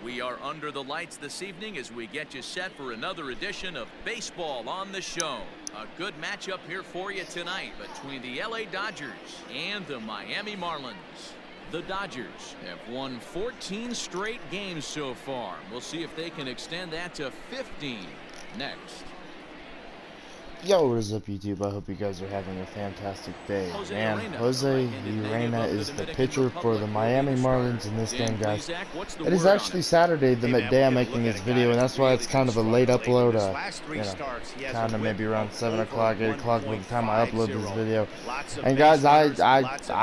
We are under the lights this evening as we get you set for another edition of Baseball on the Show. A good matchup here for you tonight between the LA Dodgers and the Miami Marlins. The Dodgers have won 14 straight games so far. We'll see if they can extend that to 15 next. Yo, what is up, YouTube? I hope you guys are having a fantastic day. Man, Jose Urena is the pitcher for the Miami Marlins in this game, guys. It is actually Saturday, the day I'm making this video, and that's why it's kind of a late upload. Kind of maybe around 7 o'clock, 8 o'clock by the time I upload this video. And guys, I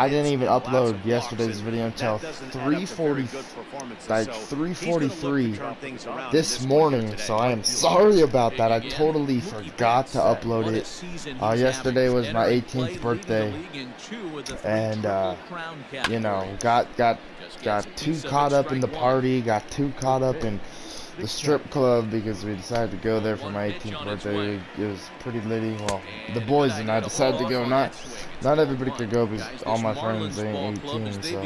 didn't even upload yesterday's video until 3:43 this morning, so I am sorry about that. I totally forgot to upload it. Yesterday was my 18th birthday, and you know, got too caught up in the party, got too caught up in the strip club because we decided to go there for my 18th birthday. It was pretty litty. Well, the boys and I decided to go. Not everybody could go because all my friends ain't 18, so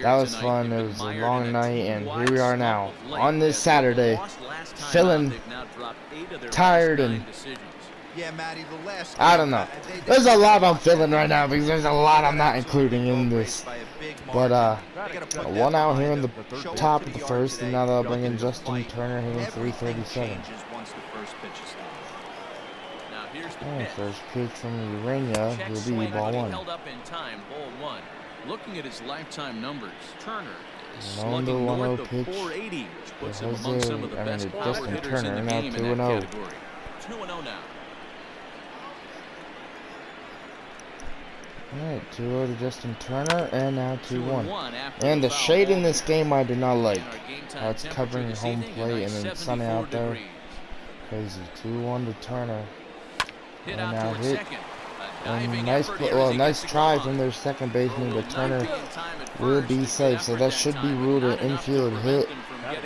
that was fun. It was a long night, and here we are now on this Saturday, feeling tired and I don't know. There's a lot I'm feeling right now because there's a lot I'm not including in this. But one out here in the top of the first, and now they'll bring in Justin Turner hitting 337. And first pitch from Urena will be ball one. Looking at his lifetime numbers, Turner is On the slugging north 1-0 of pitch. 480, which puts him among some of the best power hitters in the game in that category. 2-0 now. Alright, 2-0 to Justin Turner, and now 2-1. And the shade in this game I do not like. How it's covering home plate and then sunny out there. Crazy. 2-1 to Turner. And now hit. And nice try from their second baseman, but Turner will be safe. So that should be ruled an infield hit.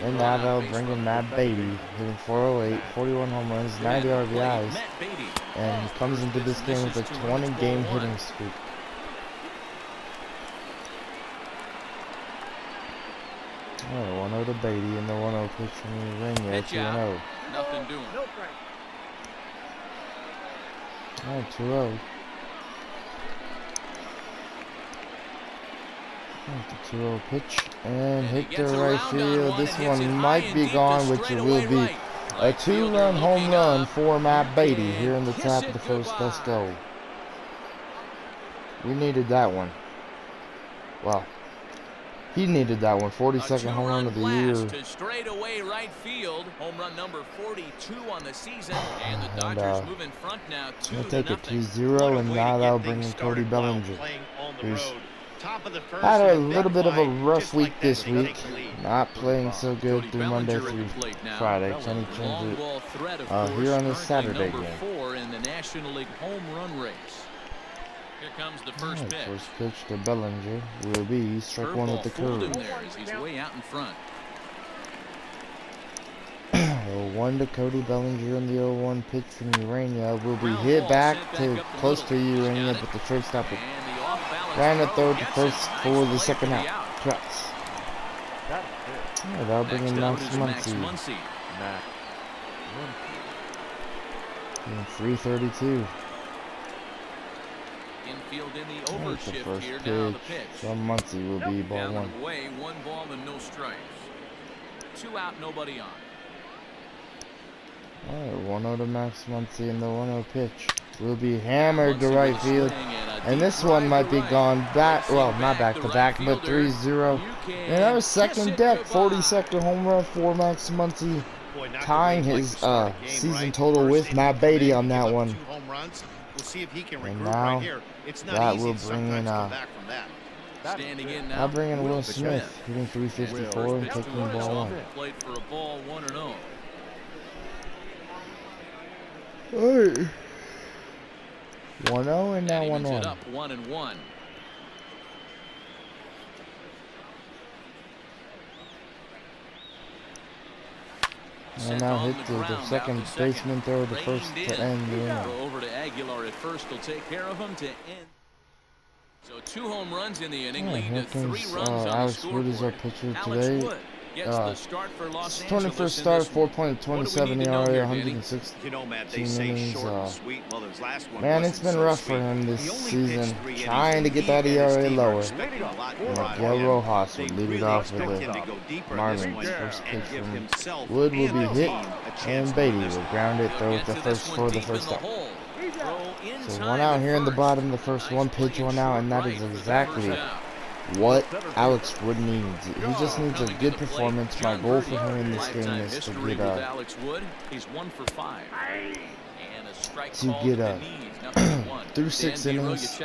And now they'll bring in Matt Beatty, hitting 408, 41 home runs, 90 RBIs. And comes into this game with a 20-game hitting streak. Oh, 1-0 to Beatty, and the 1-0 pitch from Urena, 2-0. Nothing doing. Oh, 2-0. The 2-0 pitch, and hit to right field. This one might be gone, which it will be. A 2-run home run for Matt Beatty here in the top of the first. Let's go. We needed that one. Well, he needed that one. 42nd home run of the year. To straightaway right field. Home run number 42 on the season. And the Dodgers move in front now. We'll take it 2-0, and now that'll bring in Cody Bellinger, who's had a little bit of a rough week this week. Not playing so good through Monday through Friday. Can he change it here on this Saturday game? In the National League home run race. Here comes the first pitch. First pitch to Bellinger will be strike one with the curve. He's way out in front. 0-1 to Cody Bellinger, and the 0-1 pitch from Urena will be hit back to close to Urena, but the shortstop ran a throw to first for the second out. Tracks. That'll bring in Max Muncy. 332. Infield in the overshift first here. pitch Now the pitch. from Muncy will be ball one. Away, 1 ball and no strikes. 2 out, nobody on. Alright, 1-0 to Max Muncy, and the 1-0 pitch will be hammered to right field. And this one might be gone back, well, not back to back, but 3-0. And that was second deck, 42nd home run for Max Muncy, tying his season total with Matt Beatty on that one. And now that will bring in I'll bring in Will Smith, hitting 354 and taking ball one. Played for a ball 1-0. Alright. 1-0 and now 1-1. Up 1-1. And now hit the second baseman throw to first to end the inning. Over to Aguilar at first will take care of him to end. So 2 home runs in the inning lead to 3 runs on the scoreboard. Alex Wood is our pitcher today. Gets the start for Los 21st Angeles start, in this one. 4.27 ERA, 160 innings. Man, it's been rough for him this season. Trying to get that ERA lower. Miguel Rojas would lead it off with the Marlins. First pitch from Wood will be hit, and Beatty will ground it though with the first for the first out. So one out here in the bottom of the first, one pitch, one out, and that is exactly what Alex Wood needs. He just needs a good performance. My goal for him in this game is to get through 6 innings.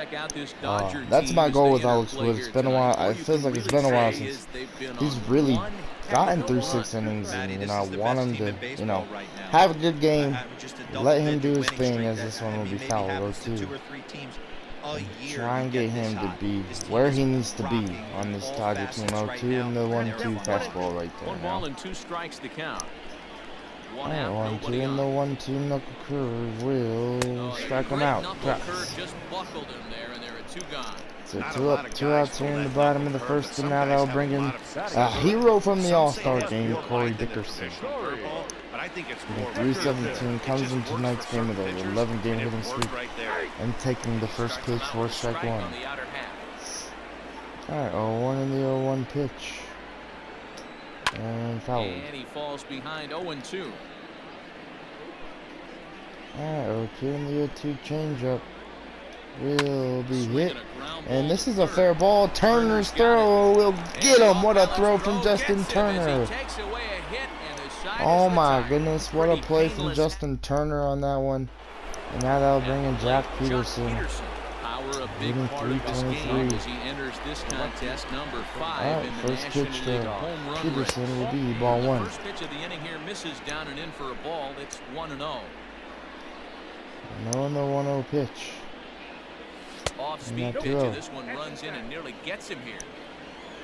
That's my goal with Alex Wood. It's been a while. It feels like it's been a while since he's really gotten through 6 innings, and I want him to, have a good game. Let him do his thing, as this one will be foul low too. Try and get him to be where he needs to be on this Dodger team. 0-2 and the 1-2 fastball right there. 1-2 strikes the count. 1-2 and the 1-2 knuckle curve will strike him out. Just buckled him there, and there are 2 gone. So 2 up, 2 outs here in the bottom of the first, and now that'll bring in a hero from the All-Star game, Corey Dickerson. 317 comes in tonight's game with an 11-game hitting streak and taking the first pitch for strike 1. Alright, 0-1 in the 0-1 pitch. And foul. And he falls behind 0-2. Alright, 0-2 in the 0-2 changeup will be hit. And this is a fair ball. Turner's throw will get him. What a throw from Justin Turner. Oh my goodness, what a play from Justin Turner on that one. And now that'll bring in Jack Peterson. Hitting 323. Alright, first pitch to Peterson will be ball 1. First pitch of the inning here misses down and in for a ball. It's 1-0. No on the 1-0 pitch. Off speed pitch, and this one runs in and nearly gets him here.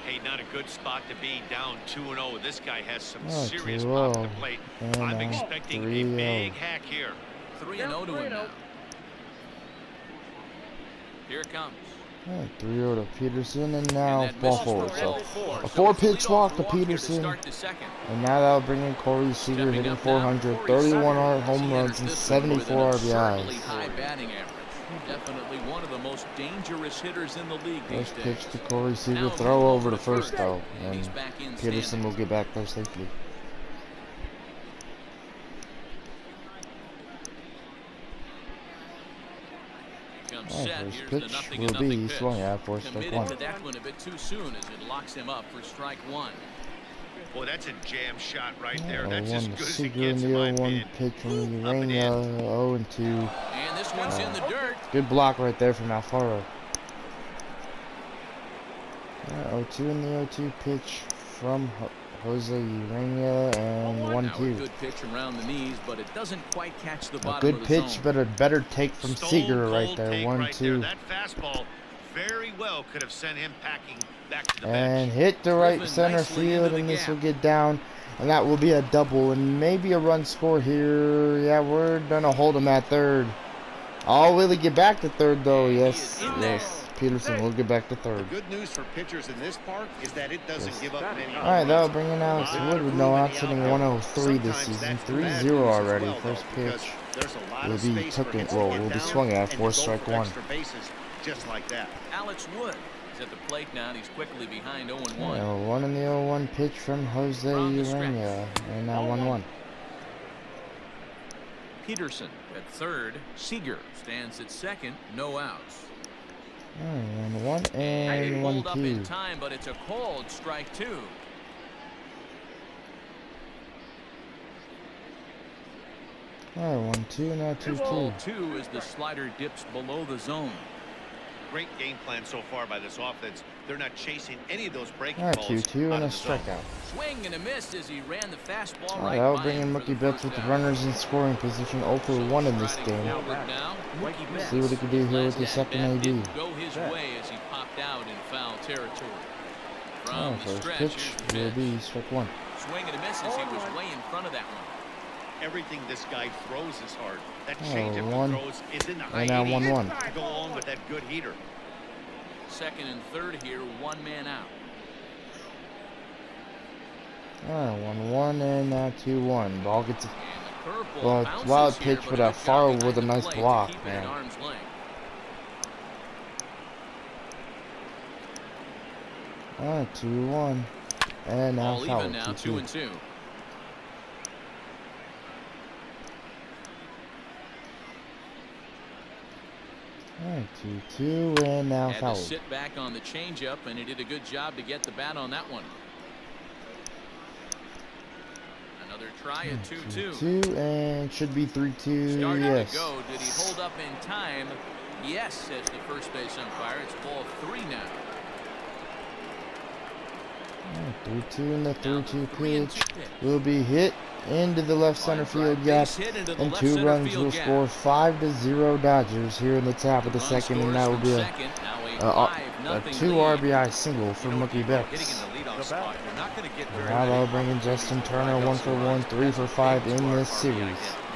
Hey, not a good spot to be down 2-0. This guy has some serious pop to plate. I'm expecting a big hack here. 3-0 to him now. Here it comes. 3-0 to Peterson, and now ball 4. So a 4-pitch walk to Peterson. And now that'll bring in Corey Seager hitting 400, 31 home runs, and 74 RBIs. High batting average. Definitely one of the most dangerous hitters in the league these days. First pitch to Corey Seager, throw over to first though, and Peterson will get back there safely. First pitch will be swung at for strike 1. To that one a bit too soon as it locks him up for strike 1. Boy, that's a jam shot right there. That's 0-1 as to good as it Seager gets in in the my 0-1 opinion. pitch from Urania, 0-2. And this one's in the dirt. Good block right there from Alfaro. 0-2 in the 0-2 pitch from Jose Urania, and 1-2. Good pitch around the knees, but it doesn't quite catch the bottom A good of the pitch, zone. but a better take from Seager right there. 1-2. That fastball very well could have sent him packing back to the And bench. hit the right center field, and this will get down, and that will be a double, and maybe a run score here. Yeah, we're gonna hold him at third. Oh, will he get back to third though? Yes, yes. Peterson will get back to third. The good news for pitchers in this park is that it doesn't give up many. Alright, that'll bring in Alex Wood with no outs, hitting 103 this season. 3-0 already. First pitch will be will be swung at for strike 1. Just like that. Alex Wood is at the plate now, and he's quickly behind 0-1. 1 in the 0-1 pitch from Jose Urania, and now 1-1. Peterson at third. Seager stands at second. No outs. 1-1 and Pulled up in 1-2. time, but it's a cold strike 2. Alright, 1-2, now 2-2. Ball 2 as the slider dips below the zone. Great game plan so far by this offense. They're not chasing any of those breaking Alright, balls. 2-2 and a out of the zone. strikeout. Swing and a miss as he ran the fastball Alright, right that'll by bring him in for Mookie the Betts first with the out. runners in scoring position, 0-for-1 in this game. See what he can do here with the second AD. Didn't go his way as he popped out in foul territory. From the First stretch, pitch here's the will pitch. be strike 1. Swing and a miss as he was way in front of that one. Everything this guy throws is hard. That Oh, changeup one. he throws is in the high And now 80s 1-1. to go along with that good heater. Second and third here, one man out. Alright, 1-1 and now 2-1. Ball gets. Well, wild pitch, but a far with a nice block, man. Alright, 2-1. And now foul. 2-2. Alright, 2-2, and now Had foul. to sit back on the changeup, and he did a good job to get the bat on that one. Another try at 2-2. 2-2, and should be 3-2. Starting Yes. to go. Did he hold up in time? Yes, says the first base umpire. It's ball 3 now. 3-2 and the 3-2 pitch will be hit into the left center field gap, and 2 runs will score. 5-0 Dodgers here in the top of the second, and that will be a 2 RBI single for Mookie Betts. Now they'll bring in Justin Turner, 1 for 1, 3 for 5 in this series.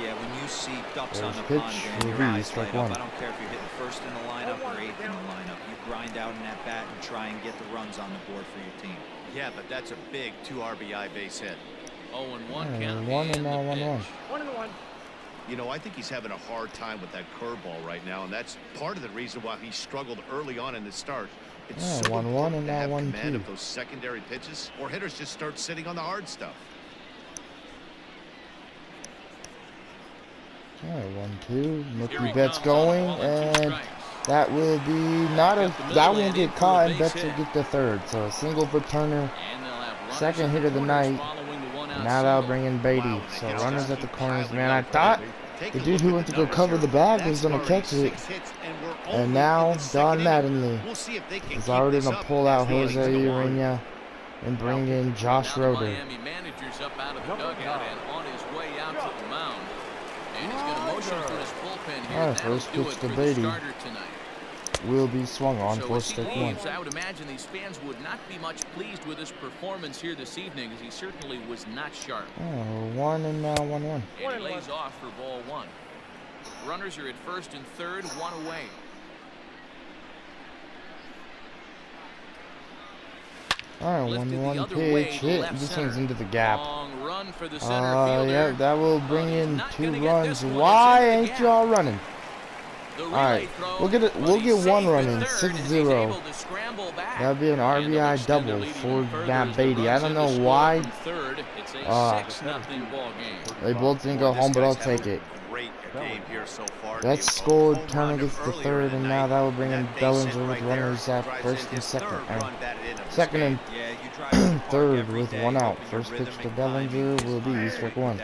Yeah, when you see ducks on the Pitch pond, man, will your be eyes strike light up. one. I don't care if you're hitting first in the lineup or 8th in the lineup. You grind out in that bat and try and get the runs on the board for your team. Yeah, but that's a big 2 RBI base hit. 0-1 count. 1 and now 1-1. You know, I think he's having a hard time with that curveball right now, and that's part of the reason why he struggled early on in the start. It's so 1-1 important and to now have 1-2. command of those secondary pitches, or hitters just start sitting on the hard stuff. Alright, 1-2. Mookie Betts going, and that will be not a. That won't get caught, and Betts will get the third. So a single for Turner. Second hit of the night. Now that'll bring in Beatty. So runners at the corners, man. I thought the dude who went to go cover the bag was gonna catch it, and now Don Mattingly is already gonna pull out Jose Urena and bring in Josh Roeder. Miami manager's up out of the dugout and on his way out to the mound. And he's going to motion for his bullpen here. Alright, first pitch to Beatty will be swung on for strike 1. I would imagine these fans would not be much pleased with his performance here this evening, as he certainly was not sharp. 1 and now 1-1. And he lays off for ball 1. Runners are at first and third, 1 away. Alright, 1-1 pitch hit. This one's into the gap. Long run for the center fielder. Yeah, that will bring in 2 runs. Why ain't y'all running? Alright, we'll get 1 run in, 6-0. That'll be an RBI double for Matt Beatty. I don't know why. They both didn't go home, but I'll take it. Betts scored, Turner gets the third, and now that will bring in Bellinger with runners at first and second. Second and third with 1 out. First pitch to Bellinger will be strike 1.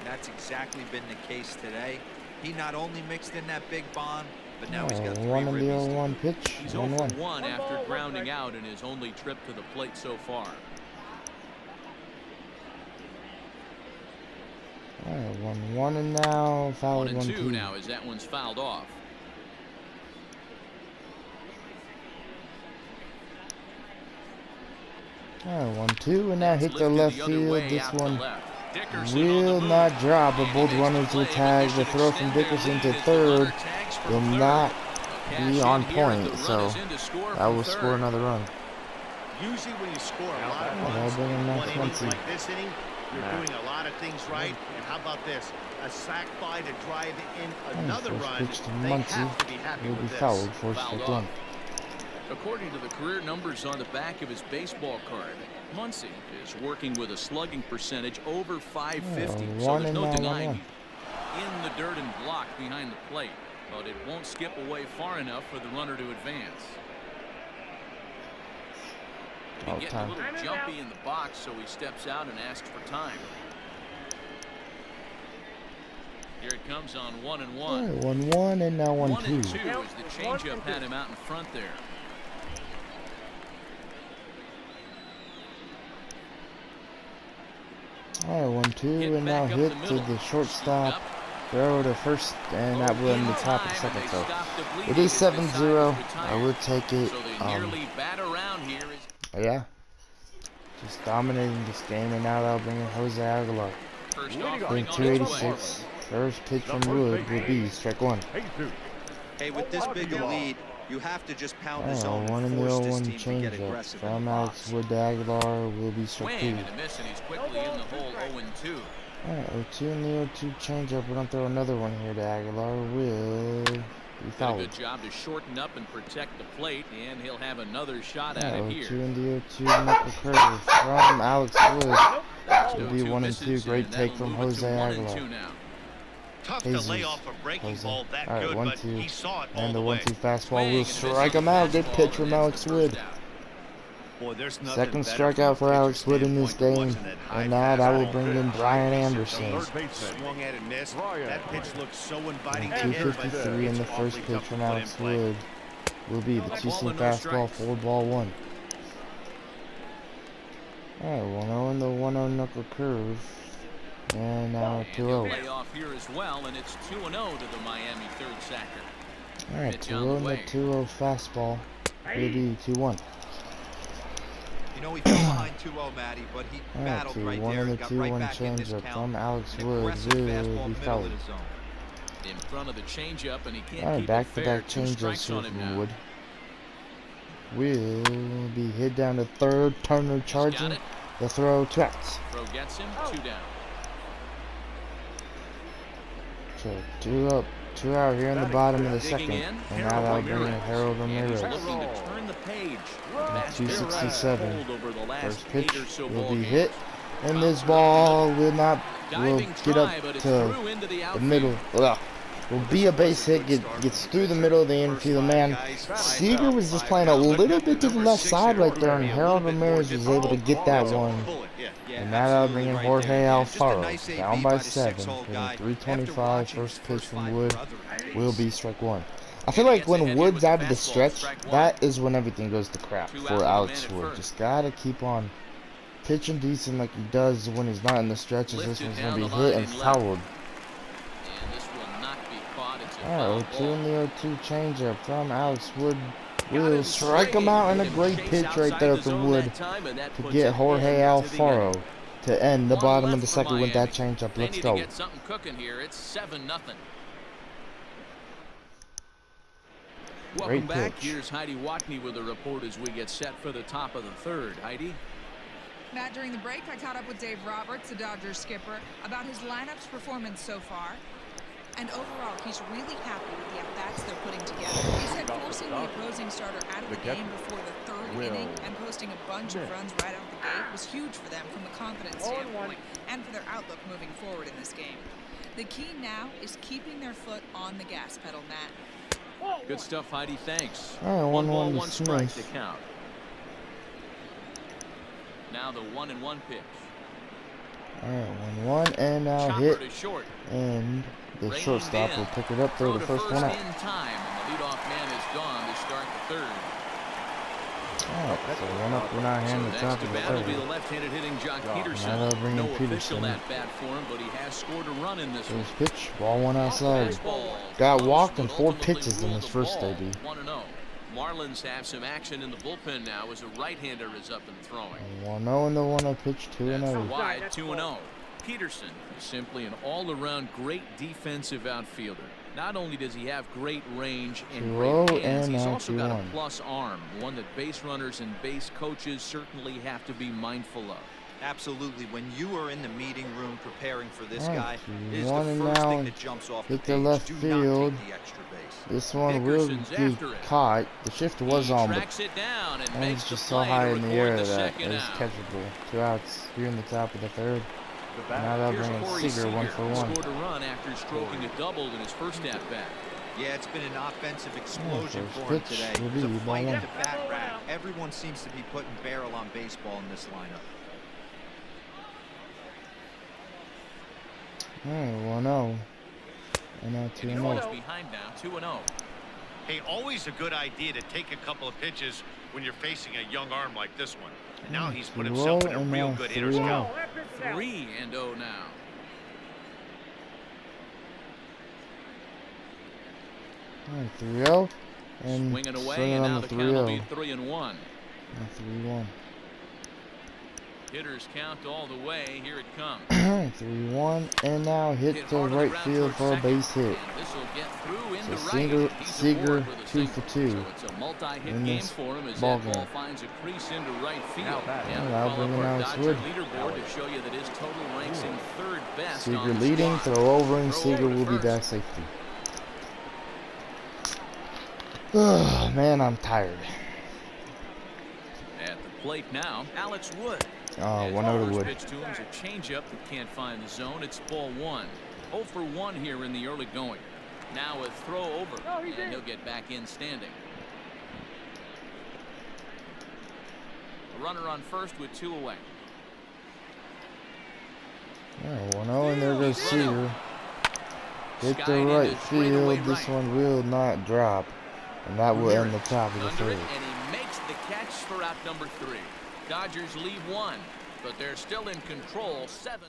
That's exactly been the case today. He not only mixed in that big bomb, but now he's got 3 1 and the ribbies. 0-1 pitch. He's 0-for-1 after grounding out in his only trip to the plate so far. Alright, 1-1 and now fouled 1-2 1-2 now as that one's fouled off. Alright, 1-2 and now hit the left field. This one will not drop, but both runners will tag. The throw from Dickerson to third will not be on point, so that will score another run. Usually when you score a lot of runs like this inning, you're doing a lot of things right. And how about this? A sac fly to drive in another run. Pitch to They Muncy have to be happy will be with this. fouled for strike 1. According to the career numbers on the back of his baseball card, Muncy is working with a slugging percentage over 550. So there's no denying in the dirt and blocked behind the plate, but it won't skip away far enough for the runner to advance. He's getting a little jumpy in the box, so he steps out and asks for time. Here it comes on 1-1. 1-1 and now 1-2. 1-2 as the changeup had him out in front there. Alright, 1-2 and now hit to the shortstop. Throw to first, and that will in the top of the second. So it is 7-0. I would take it. Yeah, just dominating this game, and now that'll bring in Jose Aguilar. Bring 286. First pitch from Wood will be strike 1. Hey, with this big a lead, You have to just pound the Oh, zone one and in the force this 0-1 team to change get up aggressive in the from Alex box. Wood to Aguilar will be struck Swing 2. and a miss, and he's quickly in the hole 0-2. Alright, 0-2 in the 0-2 change up. We're gonna throw another one here to Aguilar. Will be Did a fouled. good job to shorten up and protect the plate, and he'll have another shot at it 0-2 here. in the 0-2 knuckle curve from Alex Wood. Will be 1-2. Great take from Jose Aguilar. Tough to lay off a breaking ball that Alright, good, but 1-2. he saw it all And the the way. 1-2 fastball Swing will and a miss strike on him the out. Good fastball, pitch and from that's Alex the Wood. first out. Boy, there's nothing Second better strikeout from for a Alex pitcher's Wood in this standpoint than game. watching that high And now that will fastball. bring in Good Brian eye Anderson. baseman. Swung at and missed. That pitch looks so inviting to hit, but 253 in it's the first awfully pitch tough to from put in Alex play. Wood will be the 2-seam and no fastball, strikes. 4-1. Alright, 1-0 in the 1-0 knuckle curve. And now And he'll 2-0. lay off here as well, and it's 2-0 to the Miami third sacker. Alright, Pitch 2-0 on the in the way. 2-0 fastball. Will be 2-1. You know, he fell behind 2-0, Matty, but he Alright, battled right 2-1 there. in He the got right 2-1 back in this changeup count. from Alex An Wood aggressive will fastball, be middle of fouled. the zone. In front of the changeup, and he can't Alright, keep it fair. back-to-back 2 changeups strikes here on him from now. Wood. Will be hit down to third. Turner He's got charging. it. The throw, 2 outs. Throw gets him, 2 down. So 2 up, 2 out here in the bottom of the Digging second. in, And now that'll bring in Harold And he's Ramirez. looking to turn the page. At That's been 267. pulled over the last First pitch 8 or so will ball be games. hit. And this ball will Diving get up try, but it's to through into the the outfield. middle. Ugh. Will be a base hit, gets through the middle of the infield. Man, Seager was just playing a little bit to the left side right there, and Harold Ramirez was able to get that one. And now that'll bring in Jorge Alfaro, down by 7, hitting 325. First pitch from Wood will be strike 1. I feel like when Wood's out of the stretch, that is when everything goes to crap for Alex Wood. Just gotta keep on pitching decent like he does when he's not in the stretches. This one's gonna be hit and fouled. And this will not be caught. It's a Alright, foul 2 ball. in the 0-2 changeup from Alex Wood. Will strike him out, and a great pitch right there from Wood to get Jorge Alfaro to end the bottom of the second with that changeup. They Let's need go. to get something cooking here. It's 7-0. Welcome Great back. pitch. Here's Heidi Watney with a report as we get set for the top of the third. Heidi? Matt, during the break, I caught up with Dave Roberts, the Dodgers skipper, about his lineup's performance so far. And overall, he's really happy with the at-bats they're putting together. He said forcing the opposing starter out of the game before the third inning and posting a bunch of runs right out of the gate was huge for them from a confidence standpoint and for their outlook moving forward in this game. The key now is keeping their foot on the gas pedal, Matt. Good stuff, Heidi. Thanks. Alright, 1 ball, 1-1 to 1 strike to Smith. count. Now the 1-1 pitch. Alright, 1-1, and now Chopper hit. to short. And the Reined shortstop in. will pick it up, throw the to first one out. in time, and the leadoff man is gone to start the third. Alright, so 1 up, 1 out here in the So top next of to the bat will be the third. left-handed hitting Jock Now Peterson. they'll bring in No official Peterson. at bat for him, but he has scored a run in this one. First pitch, ball 1 outside. Fastball Got close, walked in but 4 ultimately pitches in ruled his the first ball. debut. 1-0. Marlins have some action in the bullpen now as a right-hander is up and throwing. 1-0 in the 1-0 pitch, That's 2-0. wide, 2-0. Peterson is simply an all-around great defensive outfielder. Not only does he have great range and 2-0 great hands, and he's now also got a 2-1. plus arm, one that base runners and base coaches certainly have to be mindful of. Absolutely. When you are in the meeting room preparing for this Alright, guy, it is 2-1 the and first now thing that jumps off the hit the page. left Do field. not take the extra base. This one will Dickerson's be after it. caught. The shift was He on, but tracks it down and and makes it's the just so play high to in the record air the that second it's out. catchable. 2 outs here in the top of the third. Now they'll Here's bring in Corey Seager 1 for 1. Scored a run after stroking a double in his first at-bat. Yeah, it's been an offensive explosion first for him pitch today. will It's a be fight ball at the bat rack. Everyone seems to be putting barrel on baseball in this lineup. Alright, 1-0. And now And he 2-0. falls behind now, 2-0. Hey, always a good idea to take a couple of pitches when you're facing a young arm like this one. And now he's put himself in a and real now good hitter's 3-0. count. 3-0 now. Alright, 3-0. And Swinging away, swinging and on now the the count will be 3-0. 3-1. Now 3-1. Hitters count all the way. Here it comes. 3-1, and now hit to right field for a base hit. This will get through into So right. Seager 2 for 2 So it's a multi-hit in game this for him as ball that game. ball finds a crease into right field. And I'll now bringing out Dodger Wood. leaderboard to show you that his total ranks in third best. Seager on the leading, squad. throw over, and Throw Seager over to will be first. back safety. Oh, man, I'm tired. At the plate now, Alex Wood. Oh, 1-0 to Wood. Pitch to him is a changeup that can't find the zone. It's ball 1. 0 for 1 here in the early going. Now a throw over, and he'll get back in standing. A runner on first with 2 away. Oh, 1-0, and there goes Seager. Hit the Skied right into straightaway field. This right. one will not drop, and that will end the top of the Under it, third. and he makes the catch for out number 3. Dodgers lead 1, but they're still in control. 7.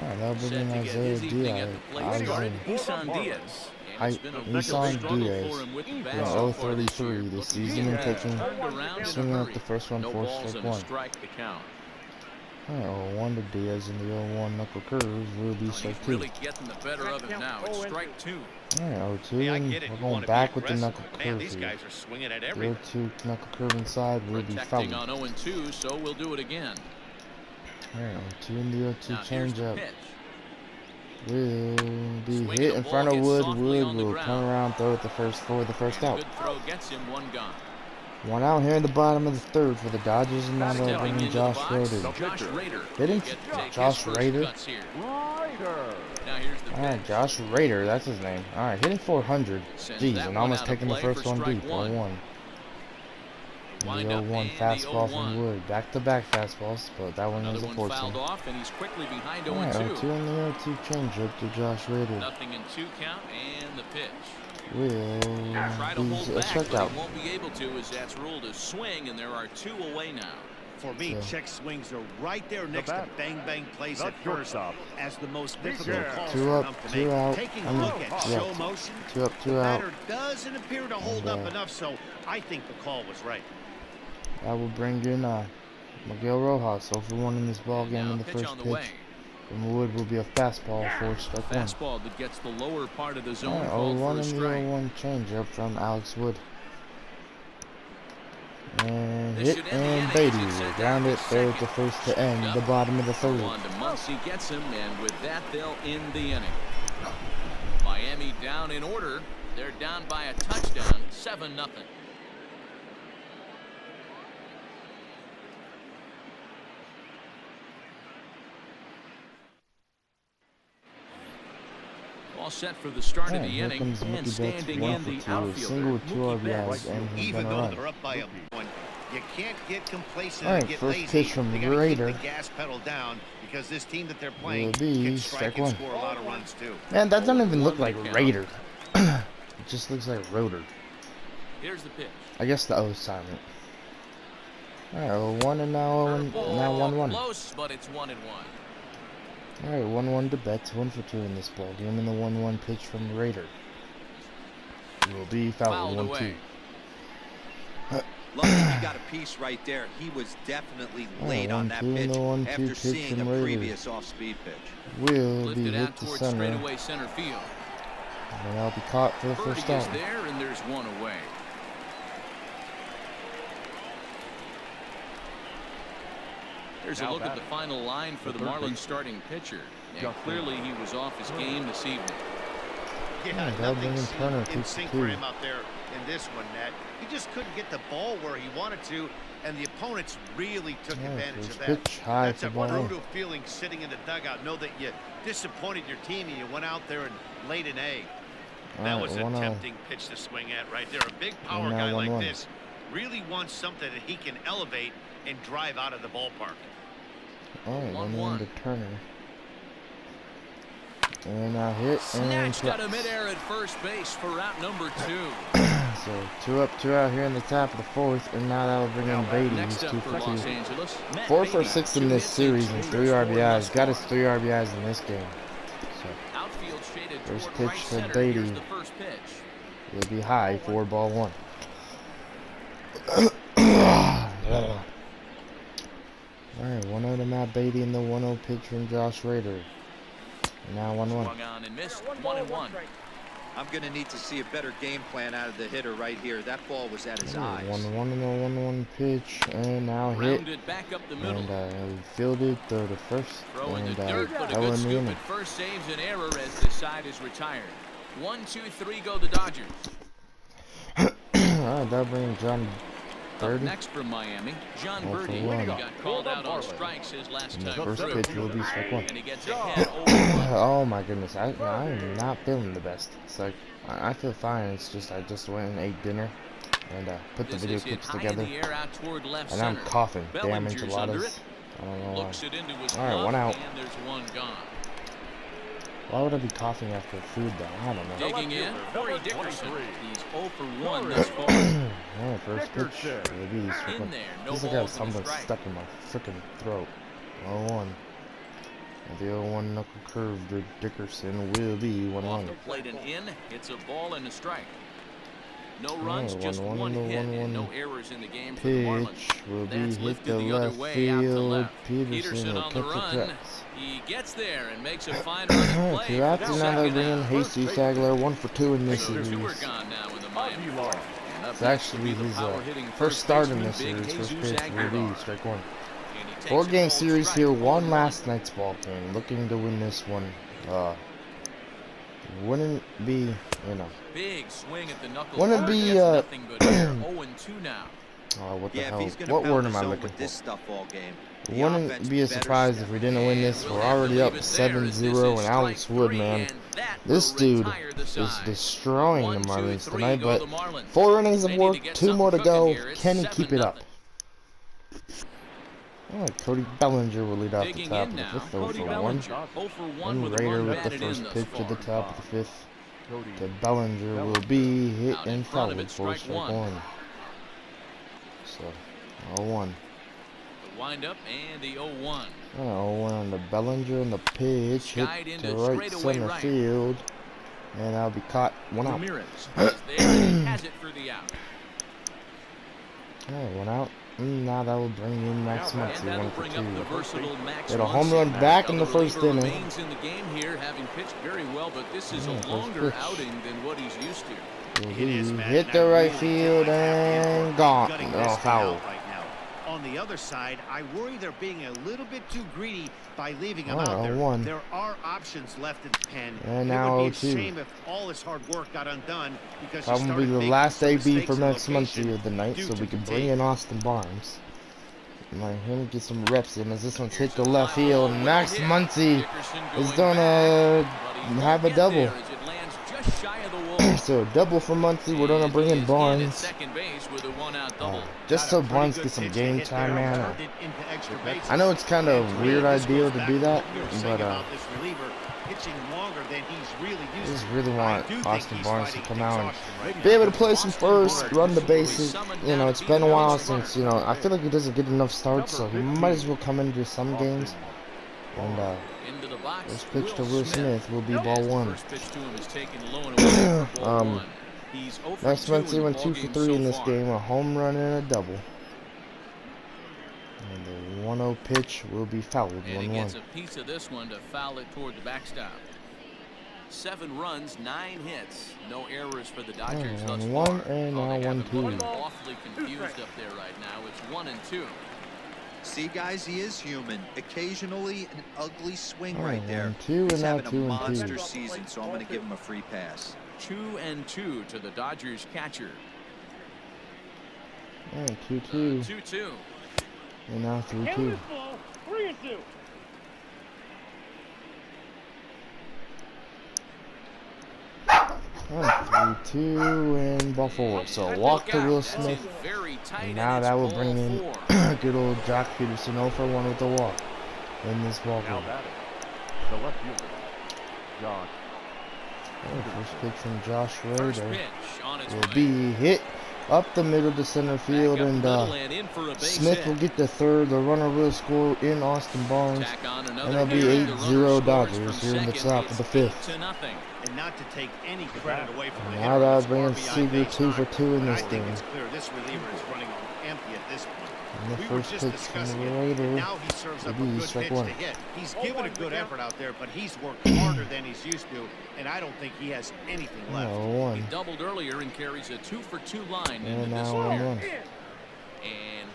Oh, that'll bring Set in to get Isaiah his evening at Diaz. the plate started Isan Diaz. And it's been a real Isan struggle Diaz. for him with the bat Yeah, so far this 0-33 year. this Looking season good. and pitching. Turned around in a Swinging up hurry. the first one, No 4 balls strike and a 1. strike to count. Oh, 1 to Diaz in the 0-1 knuckle curve will be He's strike 2. really getting the better of him now. It's strike 2. Alright, 0-2, Hey, I and get it. we're You going wanna back be with the aggressive, knuckle but man, curve these here. guys are swinging at The everything. 0-2 knuckle curve inside will be Protecting fouled. on 0-2, so we'll do it again. Alright, 0-2 in the 0-2 Now here's the changeup. pitch. Will be Swinging hit the in ball front of gets Wood. softly Wood on the will ground. turn around, throw it the first for the first And a out. good throw gets him 1 gone. 1 out here in the bottom of the third for the Dodgers, and now they'll Stepping bring in into Josh the box, Rader. Josh Rader. Hitting Get to take his Josh first Rader. cuts here. Now here's the Alright, pitch. Josh Rader, that's his name. Alright, hitting 400. Sends Jeez, that and one almost out of taking the play first for one strike deep. 1. 0-1. Wind The up 0-1 and the fastball 0-1. from Wood. Back-to-back fastballs, but that one Another was a one forcing. fouled off, and he's quickly behind Alright, 0-2. 0-2 in the 0-2 changeup to Josh Rader. Nothing in 2 count, and the pitch. Will Try to be hold a back, but strikeout. he won't be able to as that's ruled a swing, and there are 2 away now. For me, Yeah. check swings are right there next to bang-bang plays at first as the most difficult Yeah. calls 2 for up, an ump to 2 make. out. Taking I a mean, look at yeah. show motion, 2 up, 2 the out. batter doesn't appear to hold up And, enough, so I think the call was right. That will bring in Miguel Rojas, 0 for 1 in this ball game Now in the pitch first on the pitch. way. From Wood will be a fastball for strike 1. Fastball that gets the lower part of the zone Alright, called 0-1 for a in the strike. 0-1 changeup from Alex Wood. And This hit should end the and inning. Beatty Should will send ground down it, throw it to second. first to end the bottom of the third. On to Muncy gets him, and with that, they'll end the inning. Miami down in order. They're down by a touchdown, 7-0. All set for the start of Alright, the here inning, comes and Mookie Betts, standing 1 in for the 2, a outfielder, single with 2 Mookie RBIs, Betts. and he's Even gonna though run. they're up by a point, you can't get complacent Alright, and get first lazy. pitch from They gotta Rader. keep the gas pedal down because this team that they're playing Will be can strike strike and 1. score a lot of runs too. Man, that doesn't even look 0-1 like count. Raider. It just looks like Rotor. Here's the pitch. I guess the O is silent. Alright, 0-1 and now 0-1, now 1-1. Close, but it's 1-1. Alright, 1-1 to Betts, 1 for 2 in this ball game, and the 1-1 pitch from the Raider. Will be fouled, Fouled 1-2. away. Lucky he got a piece right there. He was definitely late on that 1-2 and pitch the 1-2 after pitch seeing from a Rader. previous off-speed pitch. Will be Lifted hit out to towards center, straightaway center field. and that'll be caught for the Birdie first is out. there, and there's 1 away. Here's a look at the final line for the Marlins starting pitcher. And clearly he was off his game this evening. Yeah, they'll bring nothing in Turner, seemed in 2 sync for for 2. him out there in this one, Nat. He just couldn't get the ball where he wanted to, and the opponents really took advantage first of that. pitch, high That's for a ball. brutal feeling sitting in the dugout. Know that you disappointed your team and you went out there and laid an egg. That Alright, was a 1-0. tempting pitch to swing at right there. A big power now guy like 1-1. this really wants something that he can elevate and drive out of the ballpark. Alright, 1-1. 1-1 to Turner. And now hit and Snatched out of drops. midair at first base for out number 2. So 2 up, 2 out here in the top of the 4th, and now that'll bring in Beatty. He's Next 2 up for for 2. Los Angeles, Matt 4 for Beatty. 6 in 2 this hits series and and 2 3 scored RBIs. thus Got his far. 3 RBIs in this game. So Outfield shaded First toward pitch right for center. Beatty. Here's the first pitch. it'll be high, 4-1. Beatty and the 1-0 pitch from Josh Rader. And now 1-1. Swung on and missed. 1-1. I'm going to need to see a better game plan out of the hitter right here. That ball was at his eyes. 1-1 and a 1-1 pitch, and now hit. Rounded back up the middle. And fielded, throw to first. Throwing And the dirt, but a Ellen good scoop Newman. at first saves an error as the side is retired. 1, 2, 3 go the Dodgers. Alright, that'll bring John Up Birdie. next from Miami, John 1 for Birdie. 1. He got called out on strikes his last And the time first through. pitch will be strike 1. And he gets ahead 0-1. Oh my goodness, I am not feeling the best. It's like, I feel fine. It's just, I just went and ate dinner and put the This video is hit clips high together. in the air out toward left And I'm center. coughing. Damn Bellinger's under enchiladas. it. I don't know why. Looks it into his All right, glove, 1 out. and there's 1 gone. Why would I be coughing after food though? I don't know. Digging in, Corey Dickerson. He's 0 for 1 thus far. Alright, first pitch. Will be strike 1. In there, no Feels like I have balls and a something strike. stuck in my freaking throat. 0-1. The 0-1 knuckle curve to Dickerson will be 1-1. Off the plate and in, it's a ball and a strike. No runs, just 1-1 1 and a hit, 1-1 and no errors in the game for the Marlins. Pitch will be That's hit lifted the the other left way out to field. left. Peterson will on the catch the run. catch. He gets there and makes a fine run play. 2 outs, for and the now they're second bringing out. Jesus Aguilar 1 for 2 in this So series. 2 are gone now in the Miami Park. And up It's next will actually be the his power-hitting first start in baseman, this Big series. First Jesus pitch will Aguilar. be strike 1. And he takes 4-game a bold series strike, here. 1-1. Won last night's ball game. Looking to win this one. Wouldn't be, you know. Big swing at the knuckle. Wouldn't be, That's nothing but air. 0-2 now. What the Yeah, if hell? he's gonna What pound word the am I zone looking with for? this stuff all game, the Wouldn't offense be a better surprise step if we didn't win this. And We're we'll have to already leave up it there, as this 7-0, is and Alex strike Wood, 3, man. and that This will dude retire the is side. destroying 1, the 2, Marlins 3 tonight, go but the Marlins. 4 innings They of need to work, get 2 more to something go. cooking here. It's Can he keep it up? 7-0. Cody Bellinger will lead off the Digging top in of the now, 5th, 0 Cody for 1. Bellinger, 0 for 1 And with a Rader run with the batted in first thus pitch far. at the top of the 5th. To Bellinger will be hit Out in and front of fouled it, for strike strike 1. 1. So, 0-1. The windup and the 0-1. 0-1 on the Bellinger, and the pitch Skied hit into to right straightaway center right. field. And that'll be caught. 1 out. Ramirez is there and he has it for the out. Alright, 1 out. Now that will bring in Max And Muncy, that'll 1 for bring 2. up the versatile Max Hit a home Muncy. run back in the Another first reliever inning. remains in the game here, having pitched very well, but this is a First longer pitch. outing than what he's used to. It is, man, Hit and the I right really field feel like happy and gone. gutting Oh, this thing foul. out right now. On the other side, I worry they're being a little bit too greedy by leaving him Oh, out there. 0-1. There are options left in the pen. And It now would be a 0-2. shame if all this hard work got undone because he Probably started the making last some AB mistakes for in Max location Muncy of the night, due so to we can fatigue. bring in Austin Barnes. Let him get some reps in as this one's hit the left field. Max Muncy is gonna have a double. So double for Muncy. We're gonna bring in Barnes. Just so Barnes gets some game time, man. I know it's kind of a weird idea to do that, but I just really want Austin Barnes to come out and be able to play some first, run the bases. You know, it's been a while since, you know, I feel like he doesn't get enough starts, so he might as well come into some games. And this pitch to Will Smith will be ball 1. Max Muncy went 2 for 3 in this game, a home run and a double. And the 1-0 pitch will be fouled, 1-1. And he gets a piece of this one to foul it toward the backstop. 7 runs, 9 hits, no errors for the Dodgers thus far. 1-1 and now They have him 1-2. looking awfully confused up there right now. It's 1-2. See, guys, he is human. Occasionally, an ugly swing Oh, right there. 1-2 and He's now having a 2-2. monster season, so I'm going to give him a free pass. 2-2 to the Dodgers catcher. And 2-2. 2-2. And now 3-2. 3-2. And 3-2 and ball 4. So walk to Will Smith. And now that will bring in good old Jock Peterson 0 for 1 with the walk in this ball game. The left fielder, Josh. First pitch from Josh First Rader pitch on its will way. be hit up the middle to center field, and Smith will get the third. The runner will score in Austin Barnes, and it'll be 8-0 Dodgers here in the top of the fifth. And not to take any credit away from the Now that'll bring in Seager 2 for 2 in this game. It's clear this reliever is running on empty at this point. And the We first were just pitch from discussing the it, Raider and now he serves up a will be good strike pitch one. to hit. He's given a good effort out there, but he's worked harder than he's used to, and I don't think he has anything left. Oh, He 1. doubled earlier and carries a 2-for-2 line And into this now one. 1-1. And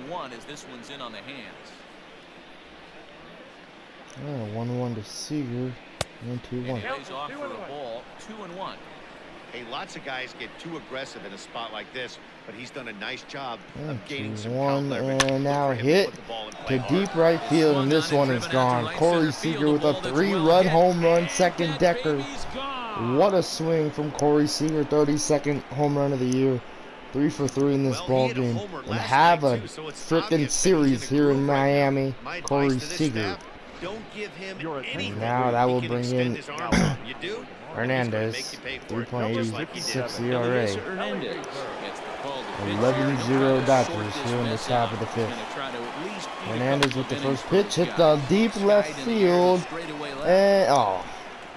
1-1 as this one's in on the hands. 1-1 to Seager. And 2-1. And he lays off for a ball, 2-1. Hey, lots of guys get too aggressive in a spot like this, but he's done a nice job of gaining some 2-1, count leverage. and now Look for him hit put the ball in play to hard. deep right field, and this one is gone. Corey Seager with a 3-run home run, second decker. What a swing from Corey Seager, 32nd home run of the year. 3 for 3 in this Well, ball he hit a game, homer and last have night, a too, so it's frickin' obvious that he's series in a here in groove right now. Miami. My advice Corey to this Seager. staff, don't give him anything. Now that He will can bring extend in his arms out. You do? Hernandez, He's gonna make you pay for it, just like he did. 3.86 ERA. Hernandez gets the call to pitch. 11-0 Dodgers here in the top of the fifth. Hernandez with the first pitch, hit the deep left field, and oh.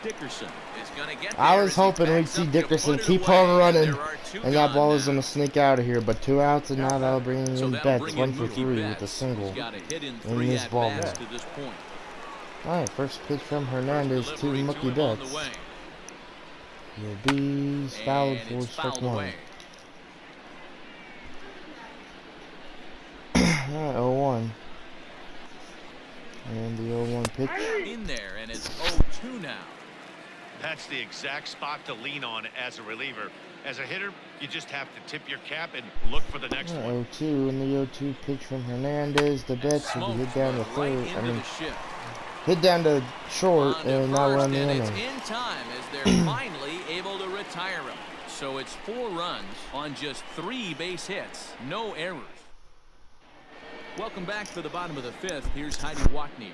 Dickerson is gonna get I there was as he hoping we'd backs see up to Dickerson put it keep away, on running, there are two and that gone ball is now. going to sneak out of here. But 2 outs, and now that'll bring in So that'll Betts, bring 1 in for Mookie 3 with a Betts. single He's got a hit in in 3 this ball at-bats game. to this point. All right, first pitch from Hernandez to Delivery Mookie him on the Betts. way. Will be fouled And for it's strike fouled 1. away. 0-1. And the 0-1 pitch. In there, and it's 0-2 now. That's the exact spot to lean on as a reliever. As a hitter, you just have to tip your cap and look for the next one. 0-2, and the 0-2 pitch from Hernandez. The Betts will be hit down to third. Right into the shift. Hit down to short, On to and now we're first, on the and inning. it's in time as they're finally able to retire him. So it's 4 runs on just 3 base hits. No errors. Welcome back to the bottom of the 5th. Here's Heidi Watney.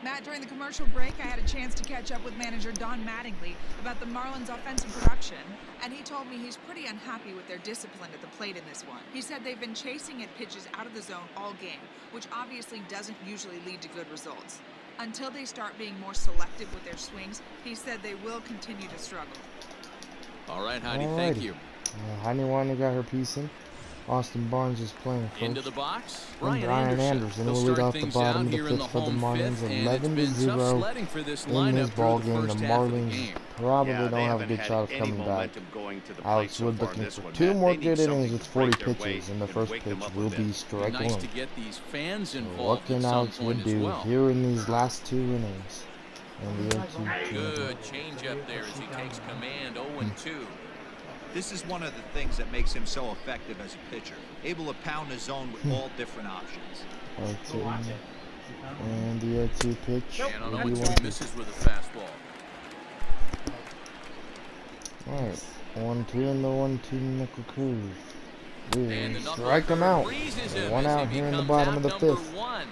Matt, during the commercial break, I had a chance to catch up with manager Don Mattingly about the Marlins' offensive production, and he told me he's pretty unhappy with their discipline at the plate in this one. He said they've been chasing at pitches out of the zone all game, which obviously doesn't usually lead to good results. Until they start being more selective with their swings, he said they will continue to struggle. All right, Heidi, thank you. Heidi Watney got her piece in. Austin Barnes is playing first. Into the box, And Brian Anderson will lead off the bottom of the 5th for the Marlins, 11-0 in this ball game. The Marlins probably don't have a good shot of coming back. Alex Wood looking for 2 more good innings with 40 pitches, and the first pitch will be strike 1. Nice to get these fans So involved what can at some Alex point Wood as do well. here in these last 2 innings? And the 0-2 Good change up there as he takes command. 0-2. This is one of the things that makes him so effective as a pitcher, able to pound the zone with all different options. 0-2. And the 0-2 pitch And on will be 0-2 1-2. misses with a fastball. Alright, 1-2 and the 1-2 knuckle curve. And Will the strike him out. freezes him 1 as out he here in the becomes bottom out of the number 5th. 1.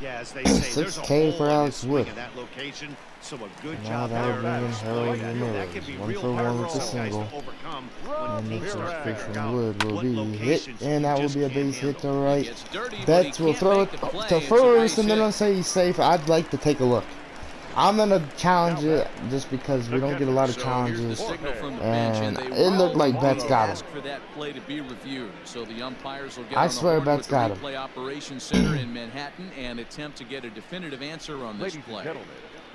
Yeah, as they say, there's a 6K hole for in Alex his swing Wood. in that location, so a good Now job that'll there. bring in Harold That Ramirez. can be 1 real for 1 hard with for a some guys single. to overcome And when the things first start pitch to from work out. Wood will What be hit, locations and that will just be a can't base hit to handle. right. Gets dirty, but Betts he will can't throw make it the play. to It's a first, base and then hit. I'll say he's safe. I'd like to take a look. I'm going to challenge it just because we don't get a lot of So here's the challenges. signal from the bench, And they it looked will like Betts got him. ask for that play to be reviewed. So the umpires will get I on the swear horn Betts with the got him. replay operations center in Manhattan and attempt to get a definitive answer on this Ladies and play. gentlemen,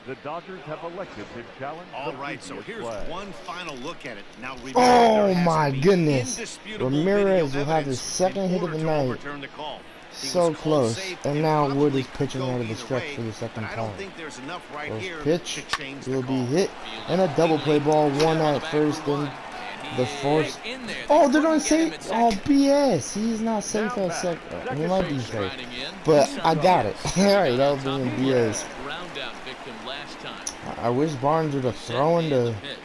the Dodgers have elected to challenge All the right, so previous here's flag. one final look at it. Now, remember, Oh there has my to be goodness. indisputable Ramirez video will have evidence his second in hit of order the to night. overturn the call. He So was called close. safe And now Wood probably is could pitching go out of the either stretch way, for the second but I don't time. think there's enough right First here pitch to change the will call. be hit, and a double play ball, 1 at first, and the fourth. In there. Oh, they're They gonna couldn't get say, him oh at BS, he's not safe at second. He might be safe, Riding in. but I got it. All right, that'll be Top in of BS. the ground out victim last time. I wish Barnes would have thrown And to the pitch.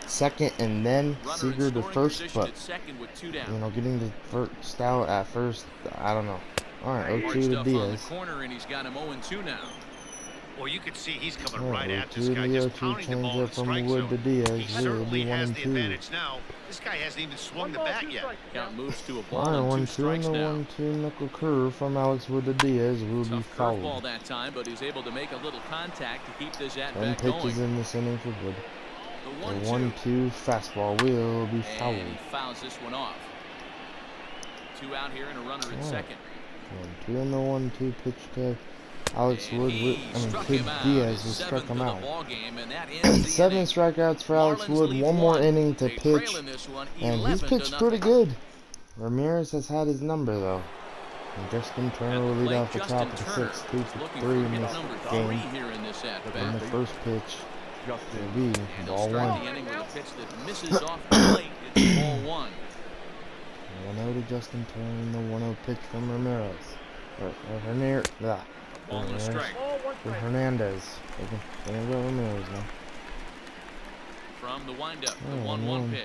second and then Runner in Seager to scoring first, position but at second with 2 down. you know, getting the first out at first, I don't know. All right, Hard 0-2 to stuff on the Diaz. corner, and he's got him 0-2 now. Well, you can see he's coming Oh, right at this two guy, the just 0-2 pounding the ball in change the from strike Wood zone. to Diaz. He Will certainly be 1 has and the 2. advantage now. This guy hasn't even swung the bat yet. Count moves to a ball Alright, and 2 1-2 and strikes the now. 1-2 knuckle curve from Alex Wood to Diaz will be Tough curveball fouled. that time, but he's able to make a little contact to keep this 10 at-bat pitches going. in this inning for Wood. The The 1-2 fastball will be fouled. And he fouls this one off. 2 out here and a runner at second. 1-2 and the 1-2 pitch to Alex And Wood. he I mean, struck Kid him out. Diaz His just struck seventh him of the out. ball game, and that ends the 7 inning. strikeouts for Alex Marlins Wood. lead 1 more 1. inning to They trail pitch. in this one, And he's 11 to pitched pretty nothing. good. Ramirez has had his number though. And Justin Turner will lead off the top of the 6th, 2 for 3 in this game. Here in this And the first pitch will be and ball he'll start 1. the inning with a pitch that misses off the plate. It's ball 1. 1-0 to Justin Turner and the 1-0 pitch from Ramirez. Hernandez. Ball and a strike. Hernandez. There we go, Ramirez now. From the windup, the Oh, 1-1 pitch.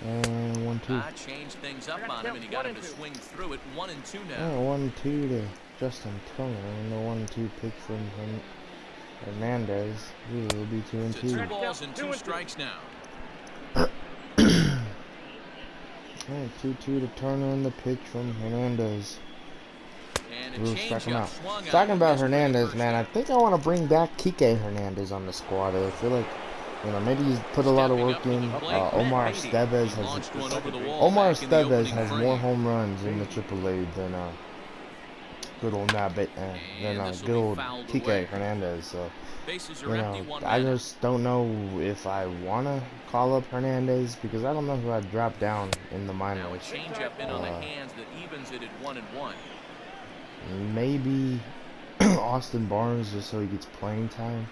And 1-2. Changed things up on him, and he got him to swing through it. 1-2 now. Oh, 1-2 to Justin Turner and the 1-2 pitch from Hernandez. It will be 2 and 2. 2 balls and 2 strikes now. Alright, 2-2 to Turner and the pitch from Hernandez. And We'll a strike him changeup out. swung Talking out. about Hernandez, man, I think I want to bring back Kike Hernandez on the squad. I feel like, you know, maybe he's put a lot of work in. Omar Estevez has more home runs in the AAA than good old good old Kike Hernandez. So, Bases you are empty, know, 1 I man. just don't know if I want to call up Hernandez because I don't know who I'd drop down in the Now a minors. changeup in on the hands that evens it at 1-1. Maybe Austin Barnes just so he gets playing time.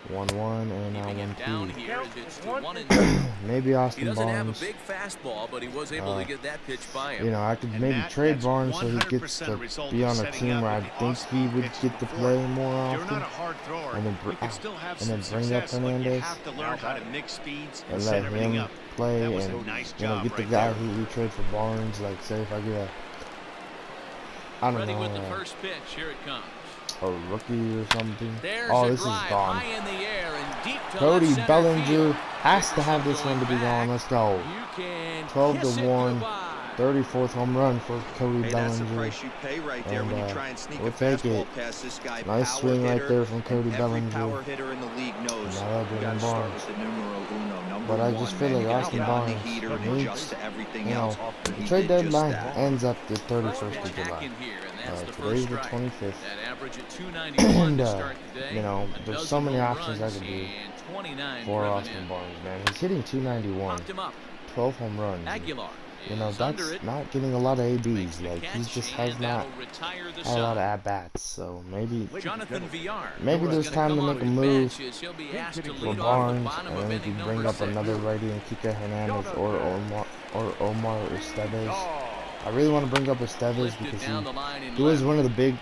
1-1 and now Keeping him down 1-2. here as it's to 1-2. Maybe He Austin doesn't have a Barnes. big fastball, but he was able to get that pitch by him. You know, I could And maybe Matt, trade that's Barnes so he 100% gets a to result be of on a setting team up where I with the think Austin he would pitch get to before. play more If you're often. not a hard thrower, And then you can still have and then some bring up success, but you Hernandez. have to learn how to mix speeds And and let set everything him up. play That was a and nice you know job get the right guy there. who we trade for Barnes. Like say if I get I don't Ready know with the first pitch. Here it comes. a rookie or something. There's Oh, a this is drive gone. high in the air and deep to Cody left center Bellinger field. has to have this Going one to be back. gone. Let's go. You can 12 kiss to it 1. goodbye. 34th home run for Cody Hey, that's the Bellinger. price you pay right there And, when you try and sneak we'll a take fastball it. past this guy. Nice Power swing right hitter, there from Cody and Bellinger. every power hitter in the league knows Now you got to start Barnes. with the numero uno, number But I one, just feel man. like You gotta Austin get on the Barnes heater and needs, adjust to everything you know, else. the He trade did just deadline that. ends up the 31st Going of back July. in here, and that's the Today's first the strike. 25th. That average at 291 And, to start the day. you know, A there's dozen so many home options I runs could do and 29 for driven Austin in. Barnes, man. He's hitting 291, Popped him up. 12 home runs. Aguilar You know, is under that's it. not getting a lot of ABs. Makes the Like, he catch, just has and not that'll retire the had a lot of side. at-bats. So maybe Jonathan Villar. Maybe is there's gonna time come to off make a the move bench as he'll be asked to for lead off the Barnes, bottom and of then he inning can bring number up 6. another righty and Kike Hernandez or Omar Estevez. I really want to bring up Estevez Lifted because down the line in he was left. one of the big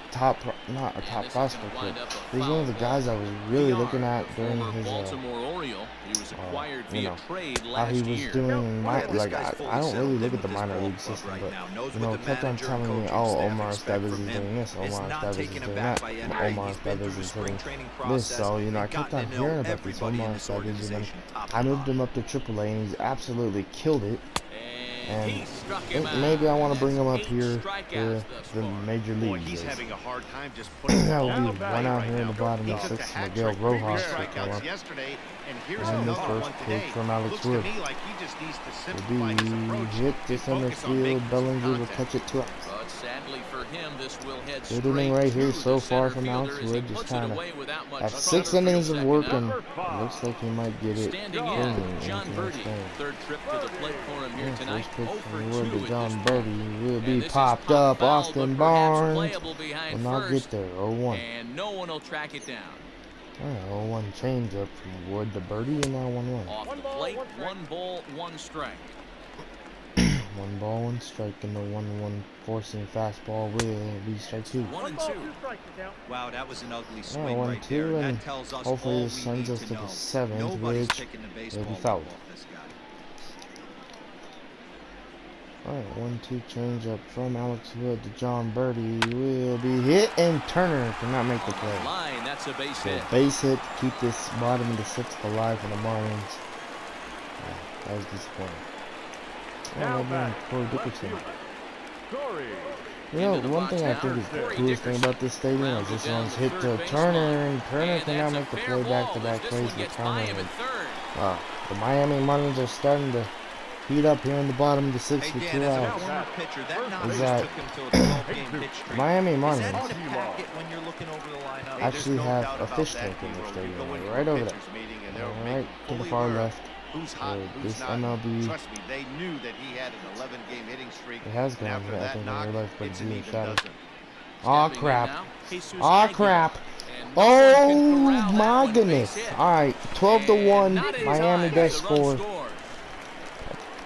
not a And top this is gonna prospect, wind but up a he's one of the foul guys I was really Villar, looking at the during former his Baltimore Oriole. He was acquired you via know, trade how last he was year. doing in my This like guy's fully I don't really settled look in at the with this minor ball league club system, right but now. Knows you what know, the kept on manager and telling me, coaching oh, staff Omar expect Estevez from is him. doing this, It's Omar not Estevez taken is doing aback that, by any way. Omar He's been Estevez through is the spring hitting training this. process So you know, I and kept gotten on to know hearing about this everybody Omar in this Estevez, and then organization top I to moved him bottom. up to AAA, and he's absolutely killed it. And he And struck him out. maybe I want to That's bring him up 8 here strikeouts for thus the far. major Boy, leagues. he's having a hard time just putting the That ball will in be the bag one out right here in now. the bottom He of took a 6th. hat Miguel trick, previous Rojas will come strikeouts up. yesterday, and here's And the another first one pitch today. from Alex Looks Wood to me like he just needs to will simplify his be approach hit to and center focus on making field. some Bellinger will contact. catch it twice. But sadly for him, this will head Good straight inning right here to so the far center from Alex fielder as he Wood, just puts it kind of away without much at trouble 6 for the innings of second working. out. Looks like he might get it. Standing going in, John into Birdie. next inning. Third trip to the plate for him here Yeah, tonight. first pitch 0 from for Wood 2 to at John this point. Birdie will And be this is popped pop up. foul, Austin but perhaps Barnes playable behind will not first, get there. 0-1. and no one will track it down. 0-1 change up from Wood to Birdie, and now 1-1. Off the plate, 1 ball, 1 strike. 1 ball, 1 strike, and the 1-1 forcing fastball will be strike 2. 1 and 2. Wow, that was an ugly Yeah, swing 1-2, right there. And and that tells us hopefully all this we sends need us to to the know. 7th, Nobody's which taking the will baseball be off fouled. this guy. Alright, 1-2 change up from Alex Wood to John Birdie will be hit, and Turner cannot make the play. Line, that's a base So hit. base hit to keep this bottom of the 6th alive for the Marlins. Yeah, that was disappointing. Now man, back, Corey left Dickerson. fielder, Corey. You know, Into the one box thing I now, think is the Corey coolest thing Dickerson. about this stadium is this Grounded one's down hit the to third Turner, baseline. and Turner And cannot that's a make the fair play ball back-to-back as this plays one with gets by him Turner. at third. Wow, the Miami Marlins are starting to heat up here in the bottom of the 6th Hey, with Dan, 2 as a outs. former pitcher, that knock Is just that- took him to a 12-game pitch streak. Miami Is that Marlins in the packet when you're looking over the lineup? Hey, actually there's no have doubt a about fish that, tank in their D-Roll. You stadium, go into right a over there. pitchers meeting and they're Right making to the fully far aware of left. who's hot and who's This not. MLB, Trust me, they knew that he had an 11-game hitting streak. it has And gone, after I that think, in knock, real life, but it's it's an being even shattered. dozen. Aw, Stepping in crap. now, Jesus Aw, Aguilar. crap. And no one can Oh, corral that my one, goodness. base hit. Alright, 12-1. And not in Miami time, does the run score. scored.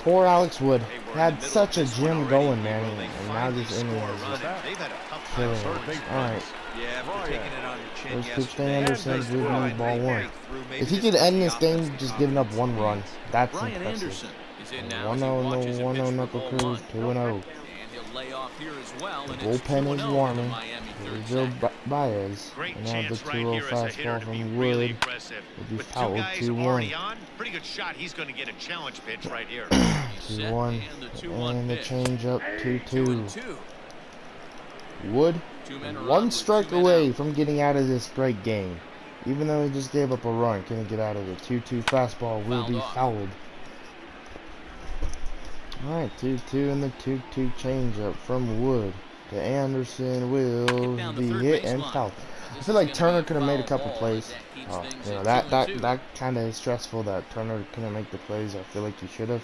Poor Alex Wood. Hey, we're in the Had middle such of a this one gym already, going, D-Roll. man. They And now finally this inning score a is run, just and they've had a tough time killing scoring it. these Alright. runs. Yeah, after taking it on your chin First pitch to yesterday, Anderson, based good on news, ball they one. break through, maybe If he this could was end the this game offensive just giving up confidence one run, needs. that's Brian impressive. Anderson is in now as he 1-0 watches and it 1-0 pitch for knuckle ball crews, one. 2-0. And he'll lay off here as well. The And it's bullpen 2-0 is in the warming. Miami third Joe set. Baez. Great And now the chance right 2-0 here as a hitter fastball to be from really Wood. aggressive. Will be With two fouled, guys 2-1. already on, pretty good shot. He's going to get a challenge pitch right here. 2-1. And the 2-1 And the pitch. changeup, 2-2. 2-2. Wood, Two men are up one with strike 2 men away out. from getting out of this great game. Even though he just gave up a run, couldn't get out of it. 2-2 fastball will Fouled be off. fouled. Alright, 2-2 and the 2-2 changeup from Wood to Anderson will Down the be third hit baseline. and fouled. I This feel is like gonna Turner be a could have made a foul couple ball plays. as that keeps things You know, at that 2-2. kind of is stressful that Turner couldn't make the plays. I feel like he should have.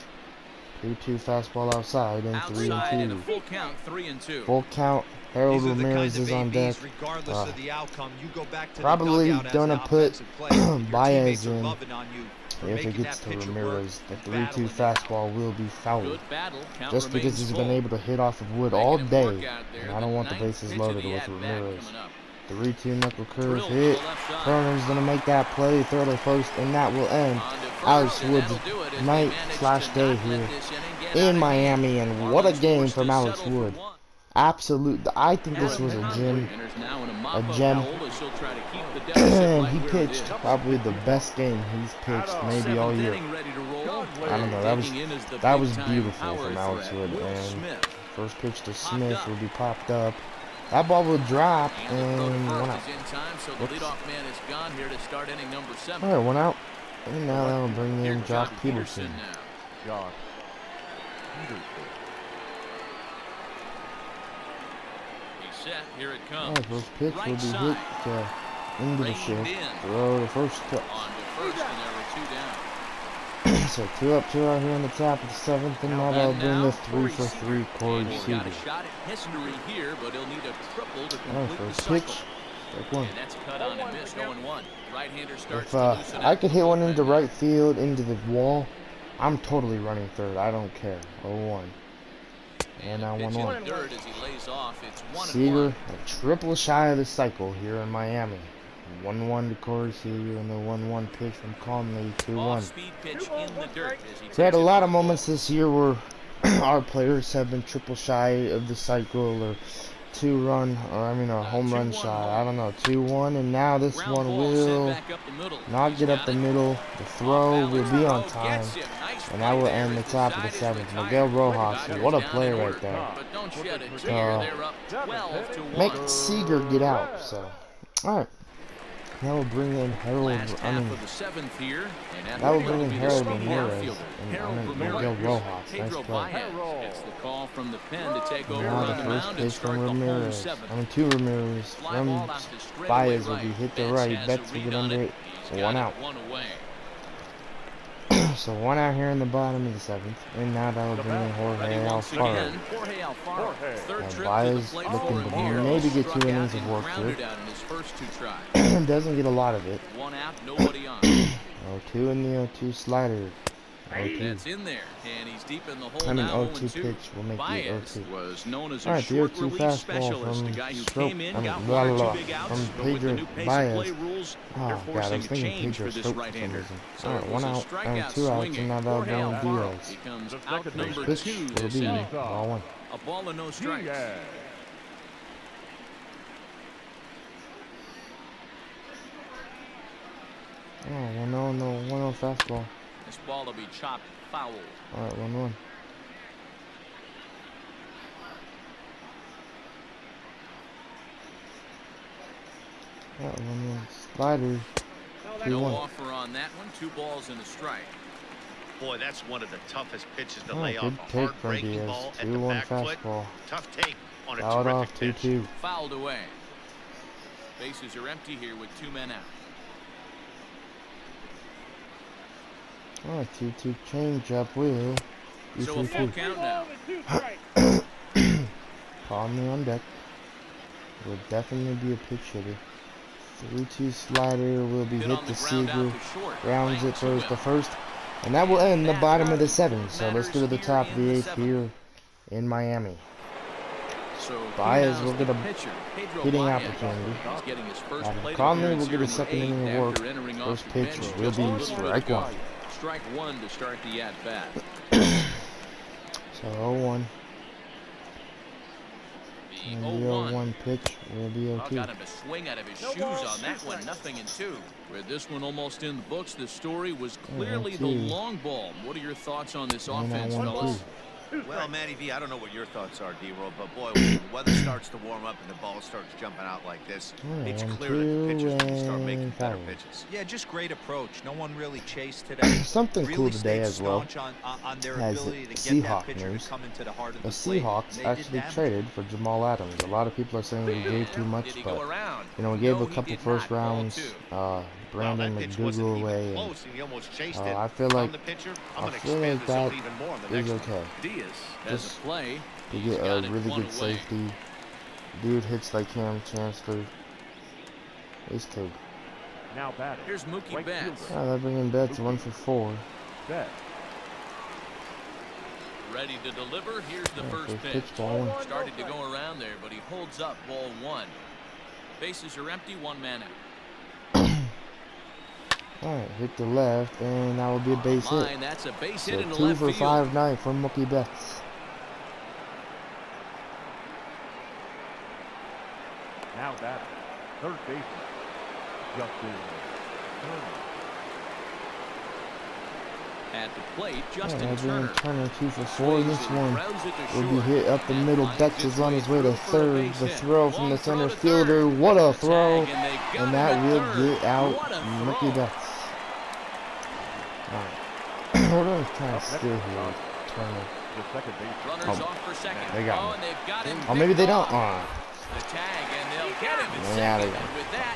2-2 fastball outside and Outside and a 3-2. full count, 3-2. Full count. Harold These are the Ramirez kind is of on deck. ABs, regardless of the outcome, you go back to Probably the dugout as gonna an put offensive player. Your Baez teammates are in loving on you for if it making gets that to pitcher Ramirez. work The and 3-2 battling it out. fastball will be fouled. Good battle. Count Just because remains he's full. been able to hit off of Wood Making all him day. work out there. And I don't want the ninth bases pitch of loaded the with at-bat Ramirez. coming up. 3-2 knuckle curve Drilled to hit. the left side. Turner's gonna make that play, throw to first, and that will end On to first, Alex and Wood's that'll do it as they night manage slash to day not let here this inning get out in of Miami. hand. And what a Marlins game forced from to Alex settle for Wood. one. Absolute. I think this Adam was a Conley gem. enters now in a mop-up gem. role as she'll try to keep the deficit And right he where it pitched is. probably the best game he's pitched maybe all Seventh year. inning ready to roll. I don't know, that was- Digging in is the that was big-time beautiful power from Alex threat, Wood, Will and Smith. First pitch to Popped Smith up. will be popped up. That ball will drop And the throw to and one first out. is in time, so the Whoops. leadoff man is gone here to start inning number 7. Alright, one out. And now that'll bring Here's in Josh Peterson. now. Josh Peterson. He's set. Here it comes. Alright, first pitch will Right be side. hit into the Reined shift. in. Throw to first touch. On to first, and there were 2 down. So 2 up, 2 out here in the top of the 7th, and now that'll bring the 3 for 3 Corey He's got Seager. a shot at history here, but he'll need a triple to Alright, complete the first cycle. pitch. Strike one. And that's cut on and missed. 0-1. Right-hander starts If to loosen I up. could hit one into right field, into the wall, I'm totally running third. I don't care. 0-1. And now pitch in 1-1. the dirt as he lays off. It's 1-1. Seager, a triple shy of the cycle here in Miami. 1-1 to Corey Seager, and the 1-1 pitch from Conley, 2-1. Off-speed pitch in the dirt as he So we had a takes it lot for of a ball. moments this year where our players have been triple shy of the cycle, or a home run 2-1 shy. I don't know, 2-1, and now this Ground one ball sent will back up the middle. not He's get up got the it. middle. The throw will be on Gets time, him. Nice and that play will there end the as top of the side is 7th. retired. Miguel Rojas, Dodgers what a down play in right order. there. But don't shed a tear. So, They're up 12-1. Make Seager get out. So, all right. Now we'll bring in Harold. Last half of the 7th here. And That will will bring in be the Harold starting Ramirez. outfielder. And Harold Miguel Ramirez. Rojas. Nice Pedro play. Baez gets the call from the pen to take over Now on the the first mound and pitch start from the home Ramirez. 7th. Two Ramirez. Fly From ball out to straightaway Baez will right. be hit to Betts right. has Betts a will read get on under it. it. He's got One it out. 1 away. So 1 out here in the bottom of the 7th. And now that'll bring in Jorge Ready once Alfaro. again, Jorge Alfaro. Third Now trip to the Baez plate looking for to him here. maybe get Struck 2 out innings of and work grounded here. out in his first 2 tries. Doesn't get a lot of it. 1 out, nobody on. 0-2 in the 0-2 slider. That's in there, and he's deep in the hole I mean, now. 0-2 pitch will make Baez it 0-2. was known as All a right, the short 0-2 relief fastball specialist, a from guy who Stroke. came in, I mean, got blah, one or blah, two big outs, from but with the Pedro new pace Baez. of play rules, they're Oh, God, I forcing was a thinking change Pedro for this Stroke for some right-hander. reason. So All it right, was 1 a out strikeout and 2 outs, swinging. and now that'll be on Diaz. Becomes The out second number Pitch 2 will this be inning. ball 1. A ball and no strikes. Diaz. Oh, 1-0, no, 1-0 fastball. This ball will be chopped foul. All right, 1-1. All right, 1-1 slider. No 2-1. offer on that one. 2 balls and a strike. Boy, that's one of the toughest pitches to Oh, lay good off. A take hard from breaking Diaz. ball at the 2-1 back foot. fastball. Tough take on a Fouled terrific off, pitch. 2-2. Fouled away. Bases are empty here with 2 men out. All right, 2-2 change up will. So a full count now. Call me on deck. Will definitely be a pitch hitter. 3-2 slider will be hit to Seager. Grounds it, throws the first. And that will end the bottom of the 7th. So let's go to the top of the 8th here in Miami. Baez will get a hitting opportunity. Adam Conley will get a second inning of work. First pitch will be strike 1. Strike 1 to start the at-bat. So 0-1. The And the 0-1 pitch will be 0-2. Got him to swing out of his shoes on that one. 0-2. With this one almost in the books, the story was clearly the long ball. What are your thoughts on this offense, fellas? Well, Matty V, I don't know what your thoughts are, D-Roll, but boy, when the weather starts to warm up and the ball starts jumping out like this, it's clear that the pitchers need to start making better pitches. Yeah, just great approach. No one really chased today. Something really cool today as well. On their As ability to get Seahawk that pitcher news, to come into the heart of the the plate. Seahawks They actually did traded for Jamal Adams. A lot of people are saying we gave too much, but you know, we gave a couple first rounds. Brandon McDougal away. And, I feel like that is okay. Just to get a really good safety. Dude hits like Cam Chancellor. Ace two. Now batting. Here's Mookie Betts. They're bringing Betts 1 for 4. Betts. Ready to deliver. Here's the first pitch. Ball 1. Started to go around there, but he holds up ball 1. Bases are empty, 1 man out. Alright, hit the left, and that will be a base hit. That's a base So hit in the 2 left for field. 5-9 from Mookie Betts. Now batting. Third baseman. Justin Turner. At the plate, Justin Turner. Turner. 2 for 4. This one will be hit up the middle. Betts is on his way to third. The throw from the center fielder. What a throw! And that will get out Mookie Betts. Alright. We're going to try to steal here. Turner. The second baseman. Runners off for second. They got him. And they've got him. Oh, maybe they don't. The tag, and they'll get him in Yeah, they second. got And with that,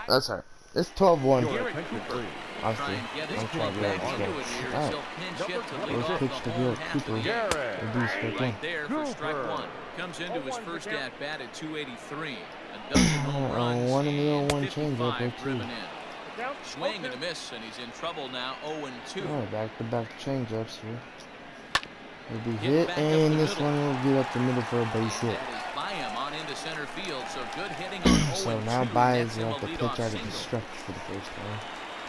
the That's alright. It's 12-1. Your attention, please. try and get his club back into it here. Alright. He'll pinch hit to lead First off pitch the to home Garrett half of the Cooper. inning. Will be strike 1. Right there for strike 1. Comes into his first at bat at 283. A dozen home runs. 1 and the and 0-1 changeup, 55 driven 0-2. in. Swing and a miss, and he's in trouble now. 0-2. Alright, back-to-back changeups here. Will be Get hit, back up the and this middle. one will get up the middle for a base hit. That is by him on into center field. So good hitting on 0-2. So now Baez Nets will him have to a pitch leadoff out of single. the stretch for the first time.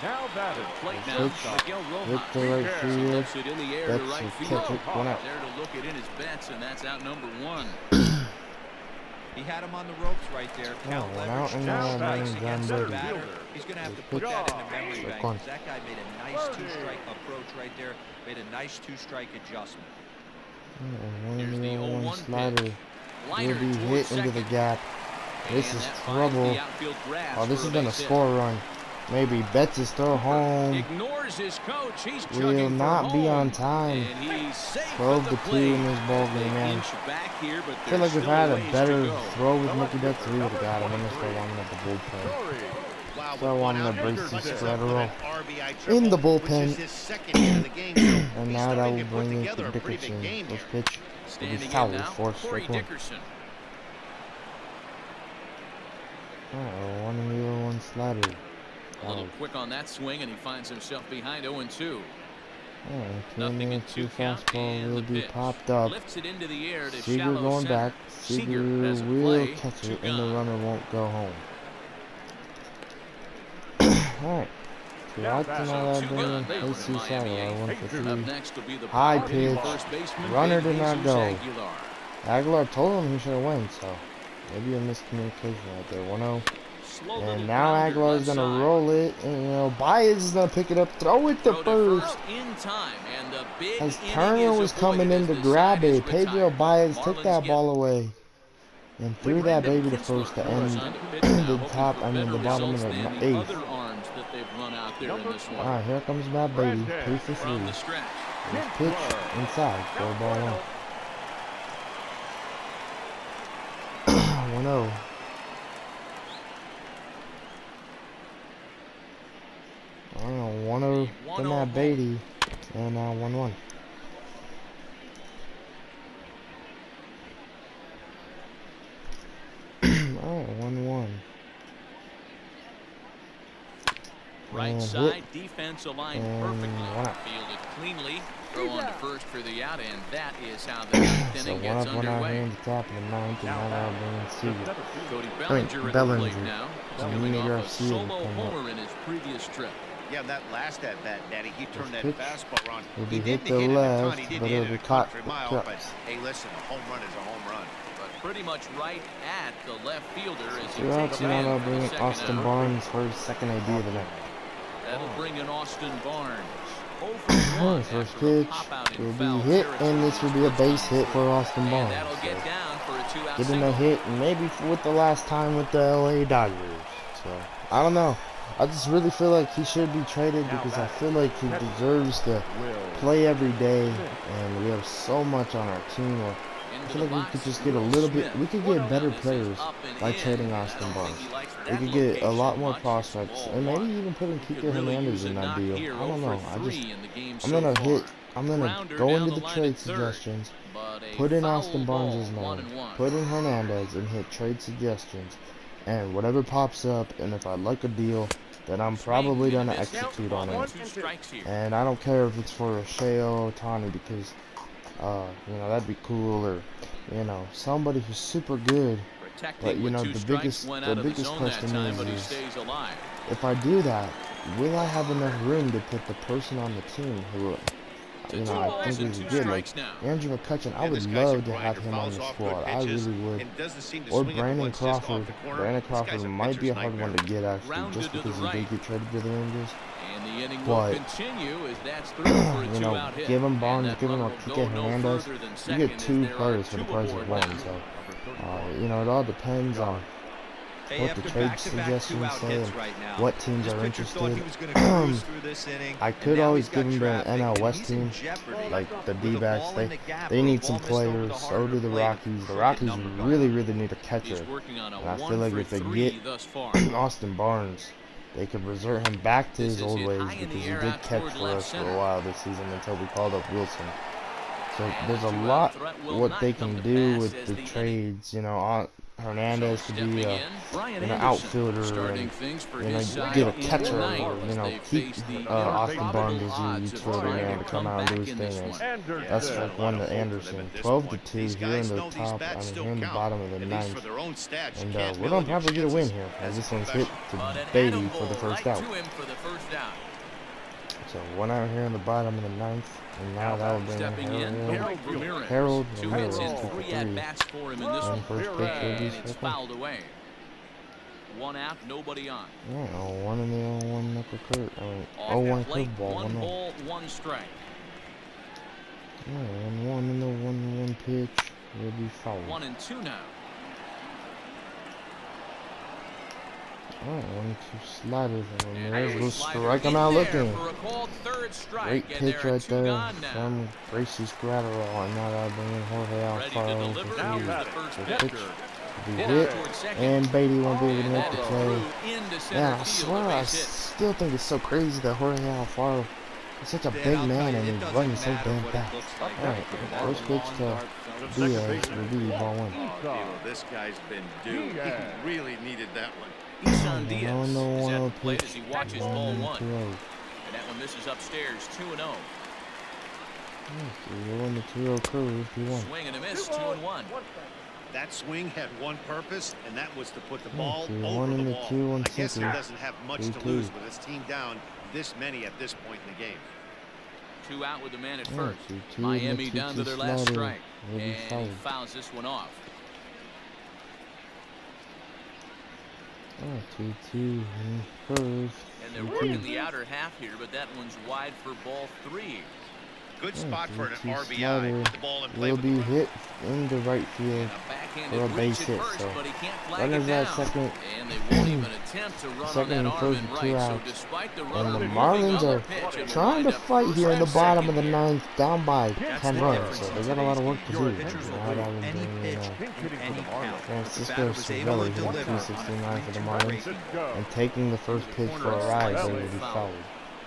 Now batting. Plate now. Pitch. Miguel Hit Rojas. the right field. Lifts it in the air to Betts right will field. catch it. 1 out. There to look it in his bets, and that's out number 1. He had him on the ropes right there. Count 1 leverage, out, and two now strikes John against the Brady. batter. He's going to have to put Pitch. that in the memory Strike bank. 1. 'Cause that guy made a nice two-strike approach right there. Made a nice two-strike adjustment. And 1 Here's and the the 0-1 0-1 slider pitch. will Liner be towards hit into the second. gap. This And is that finds trouble. the outfield grass Oh, this for is a gonna base hit. score a run. Maybe Betts' throw home Ignores his coach. He's will chugging for not be home. on time. And he's safe 12 at the to 2 plate. in this ball game, They man. inch back here, but I feel like there's if I had still a ways better to go. throw with Mookie Betts, we would have got him. I'm gonna start warming up the bullpen. Wow, So I with wanted one to out, brace Baker this gets spread up with roll an RBI in the triple, which bullpen. is his second hit of the game. So And he's now that starting will to put bring in together for a pretty big Dickerson. game This here. pitch will be Standing in foul now, for Corey strike 1. Dickerson. Uh-oh, 1 and the 0-1 slider. A little quick on that swing, and he finds himself behind 0-2. Nothing in 2 fastball will be pitch. popped up. Lifts it into the air to Seager shallow going center. back. Seager will catch it, and the runner won't go home. Alright. High pitch. Runner did not go. Aguilar told him he should have won, so maybe a miscommunication right there. 1-0. And now Aguilar is going to roll it. And, Baez is going to pick it up, throw it to first. As Turner was coming in to grab it, Pedro Baez took that ball away and threw that baby to first to end the bottom of the 8th. Alright, here comes that baby. 2 for 3. His pitch inside for ball 1. 1-0. I don't know, 1-0 from that Beatty, and now 1-1. Alright, 1-1. Right side defense aligned perfectly. Fielded cleanly. Throw on to first for the out, and that is how the 9th inning gets underway. The top of the 9th, and now Cody Bellinger at the plate now. Coming off a solo homer in his previous trip. Yeah, that last at bat, Daddy, he turned that fastball on. He hit the left, but it'll be caught. But hey, listen, a home run is a home run. But pretty much right at the left fielder as he takes takes it in bring Austin Barnes for his second AD of the night. That'll bring in Austin Barnes. First pitch will be hit, and this will be a base hit for Austin Barnes. Getting a hit, maybe with the last time with the LA Dodgers. So I don't know. I just really feel like he should be traded because I feel like he deserves to play every day, and we have so much on our team. I feel like we could just get a little bit, we could get better players by trading Austin Barnes. We could get a lot more prospects, and maybe even putting Kike Hernandez in that deal. I don't know. I'm gonna go into the trade suggestions, put in Austin Barnes' name, put in Hernandez, and hit trade suggestions. And whatever pops up, and if I like a deal, then I'm probably gonna execute on it. And I don't care if it's for Shohei Ohtani, because that'd be cool, or somebody who's super good. But the biggest question is if I do that, will I have enough room to put the person on the team who I think is good, like Andrew McCutchen? I would love to have him on the squad. I really would. Or Brandon Crawford. Brandon Crawford might be a hard one to get, actually, just because he did get traded to the Rangers. But give him Barnes, give him a Kike Hernandez. You get 2 players for the price of 1. So it all depends on what the trade suggestions say and what teams are interested. I could always give them the NL West team, like the D-backs. They need some players. So do the Rockies. The Rockies really need a catcher. And I feel like if they get Austin Barnes, they could revert him back to his old ways, because he did catch for us for a while this season until we called up Wilson. So there's a lot what they can do with the trades. Hernandez to be an outfielder, and get a catcher, keep Austin Barnes as your utility man to come out and do his thing. And that's like 1 to Anderson, 12-2 here in the top. Here in the bottom of the 9th, and we're gonna probably get a win here, as this one's hit to Beatty for the first out. So 1 out here in the bottom of the 9th. And now that will bring Harold Ramirez in for 3. And first pitch will be fouled away. 1 out, nobody on. 1 in the 0-1 knuckle curve. 0-1 curveball. 1 ball, 1 strike. 1 in the 1-1 pitch will be fouled. 1-2 now. 1-2 sliders. Ramirez will strike him out looking. Great pitch right there from Gracie Gratterall. And now that'll bring in Jorge Alfaro for 3. The pitch will be hit, and Beatty won't be able to make the play. Man, I swear, I still think it's so crazy that Jorge Alfaro is such a big man and he's running so damn fast. Alright, first pitch to Diaz will be ball 1. This guy's been due. He really needed that one. Isan Diaz is at the plate as he watches ball 1. And that one misses upstairs, 2-0. 3-0 the 2-0 curve. 2-1. Swing and a miss, 2-1. That swing had one purpose, and that was to put the ball 3-1 over in the the wall. 2-1 I guess he sinker. doesn't have much to 3-2. lose with his team down this many at this point in the game. 2 out with the man at Oh, first. 2-2 Miami in the down to 2-2 their last slider. strike. Will be And he fouled. fouls this one off. Oh, 2-2 curve. And they're 2-2. working the outer half here, but that one's wide for ball 3. Good Oh, spot for an 3-2 RBI. slider. Put the ball in play Will with the be runner. hit in the right field. And a backhanded Or a reach base at hit, first, so but he can't flag runners it down. at second. And they won't even attempt to run on Second that and arm first and and 2 right. So outs. despite the And runner the moving Marlins on the are pitch, it will trying wind to up fight first here in and the bottom second of the here. ninth, down by That's 10 the runs. difference So in they got a lot of today's work to game. do. Your pitchers will Right throw out in any the, pitch Pinch hitting in for any the Marlins. count. Francisco The batter was able Cervelli to hitting deliver on a 269 for the 3-2 Marlins. breaking. And taking the first pitch for a ride, they will be fouled.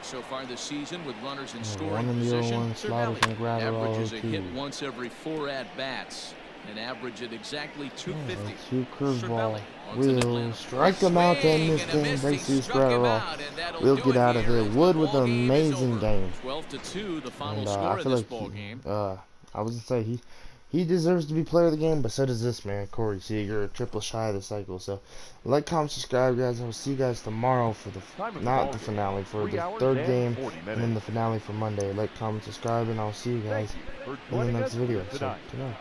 So far this season, with runners in And scoring 1 position, 0-1 slider from Cervelli Graterol averages a hit 0-2. once every 4 at-bats. An average at exactly 250. 2 curveball. Cervelli on to the Will Atlanta. strike him out to end this Swing and a game. miss. Breaks He these struck him Graterol. out, and that'll We'll do get out of here here. as Wood the with ball an game is amazing over. game. 12-2, the final And score I of feel this like ball game. I was gonna say he deserves to be player of the game, but so does this man, Corey Seager, triple shy of the cycle. So like, comment, subscribe, guys. I will see you guys tomorrow for not the finale, for the third game, and then the finale for Monday. Like, comment, subscribe, and I'll see you guys in the next video. So, good night.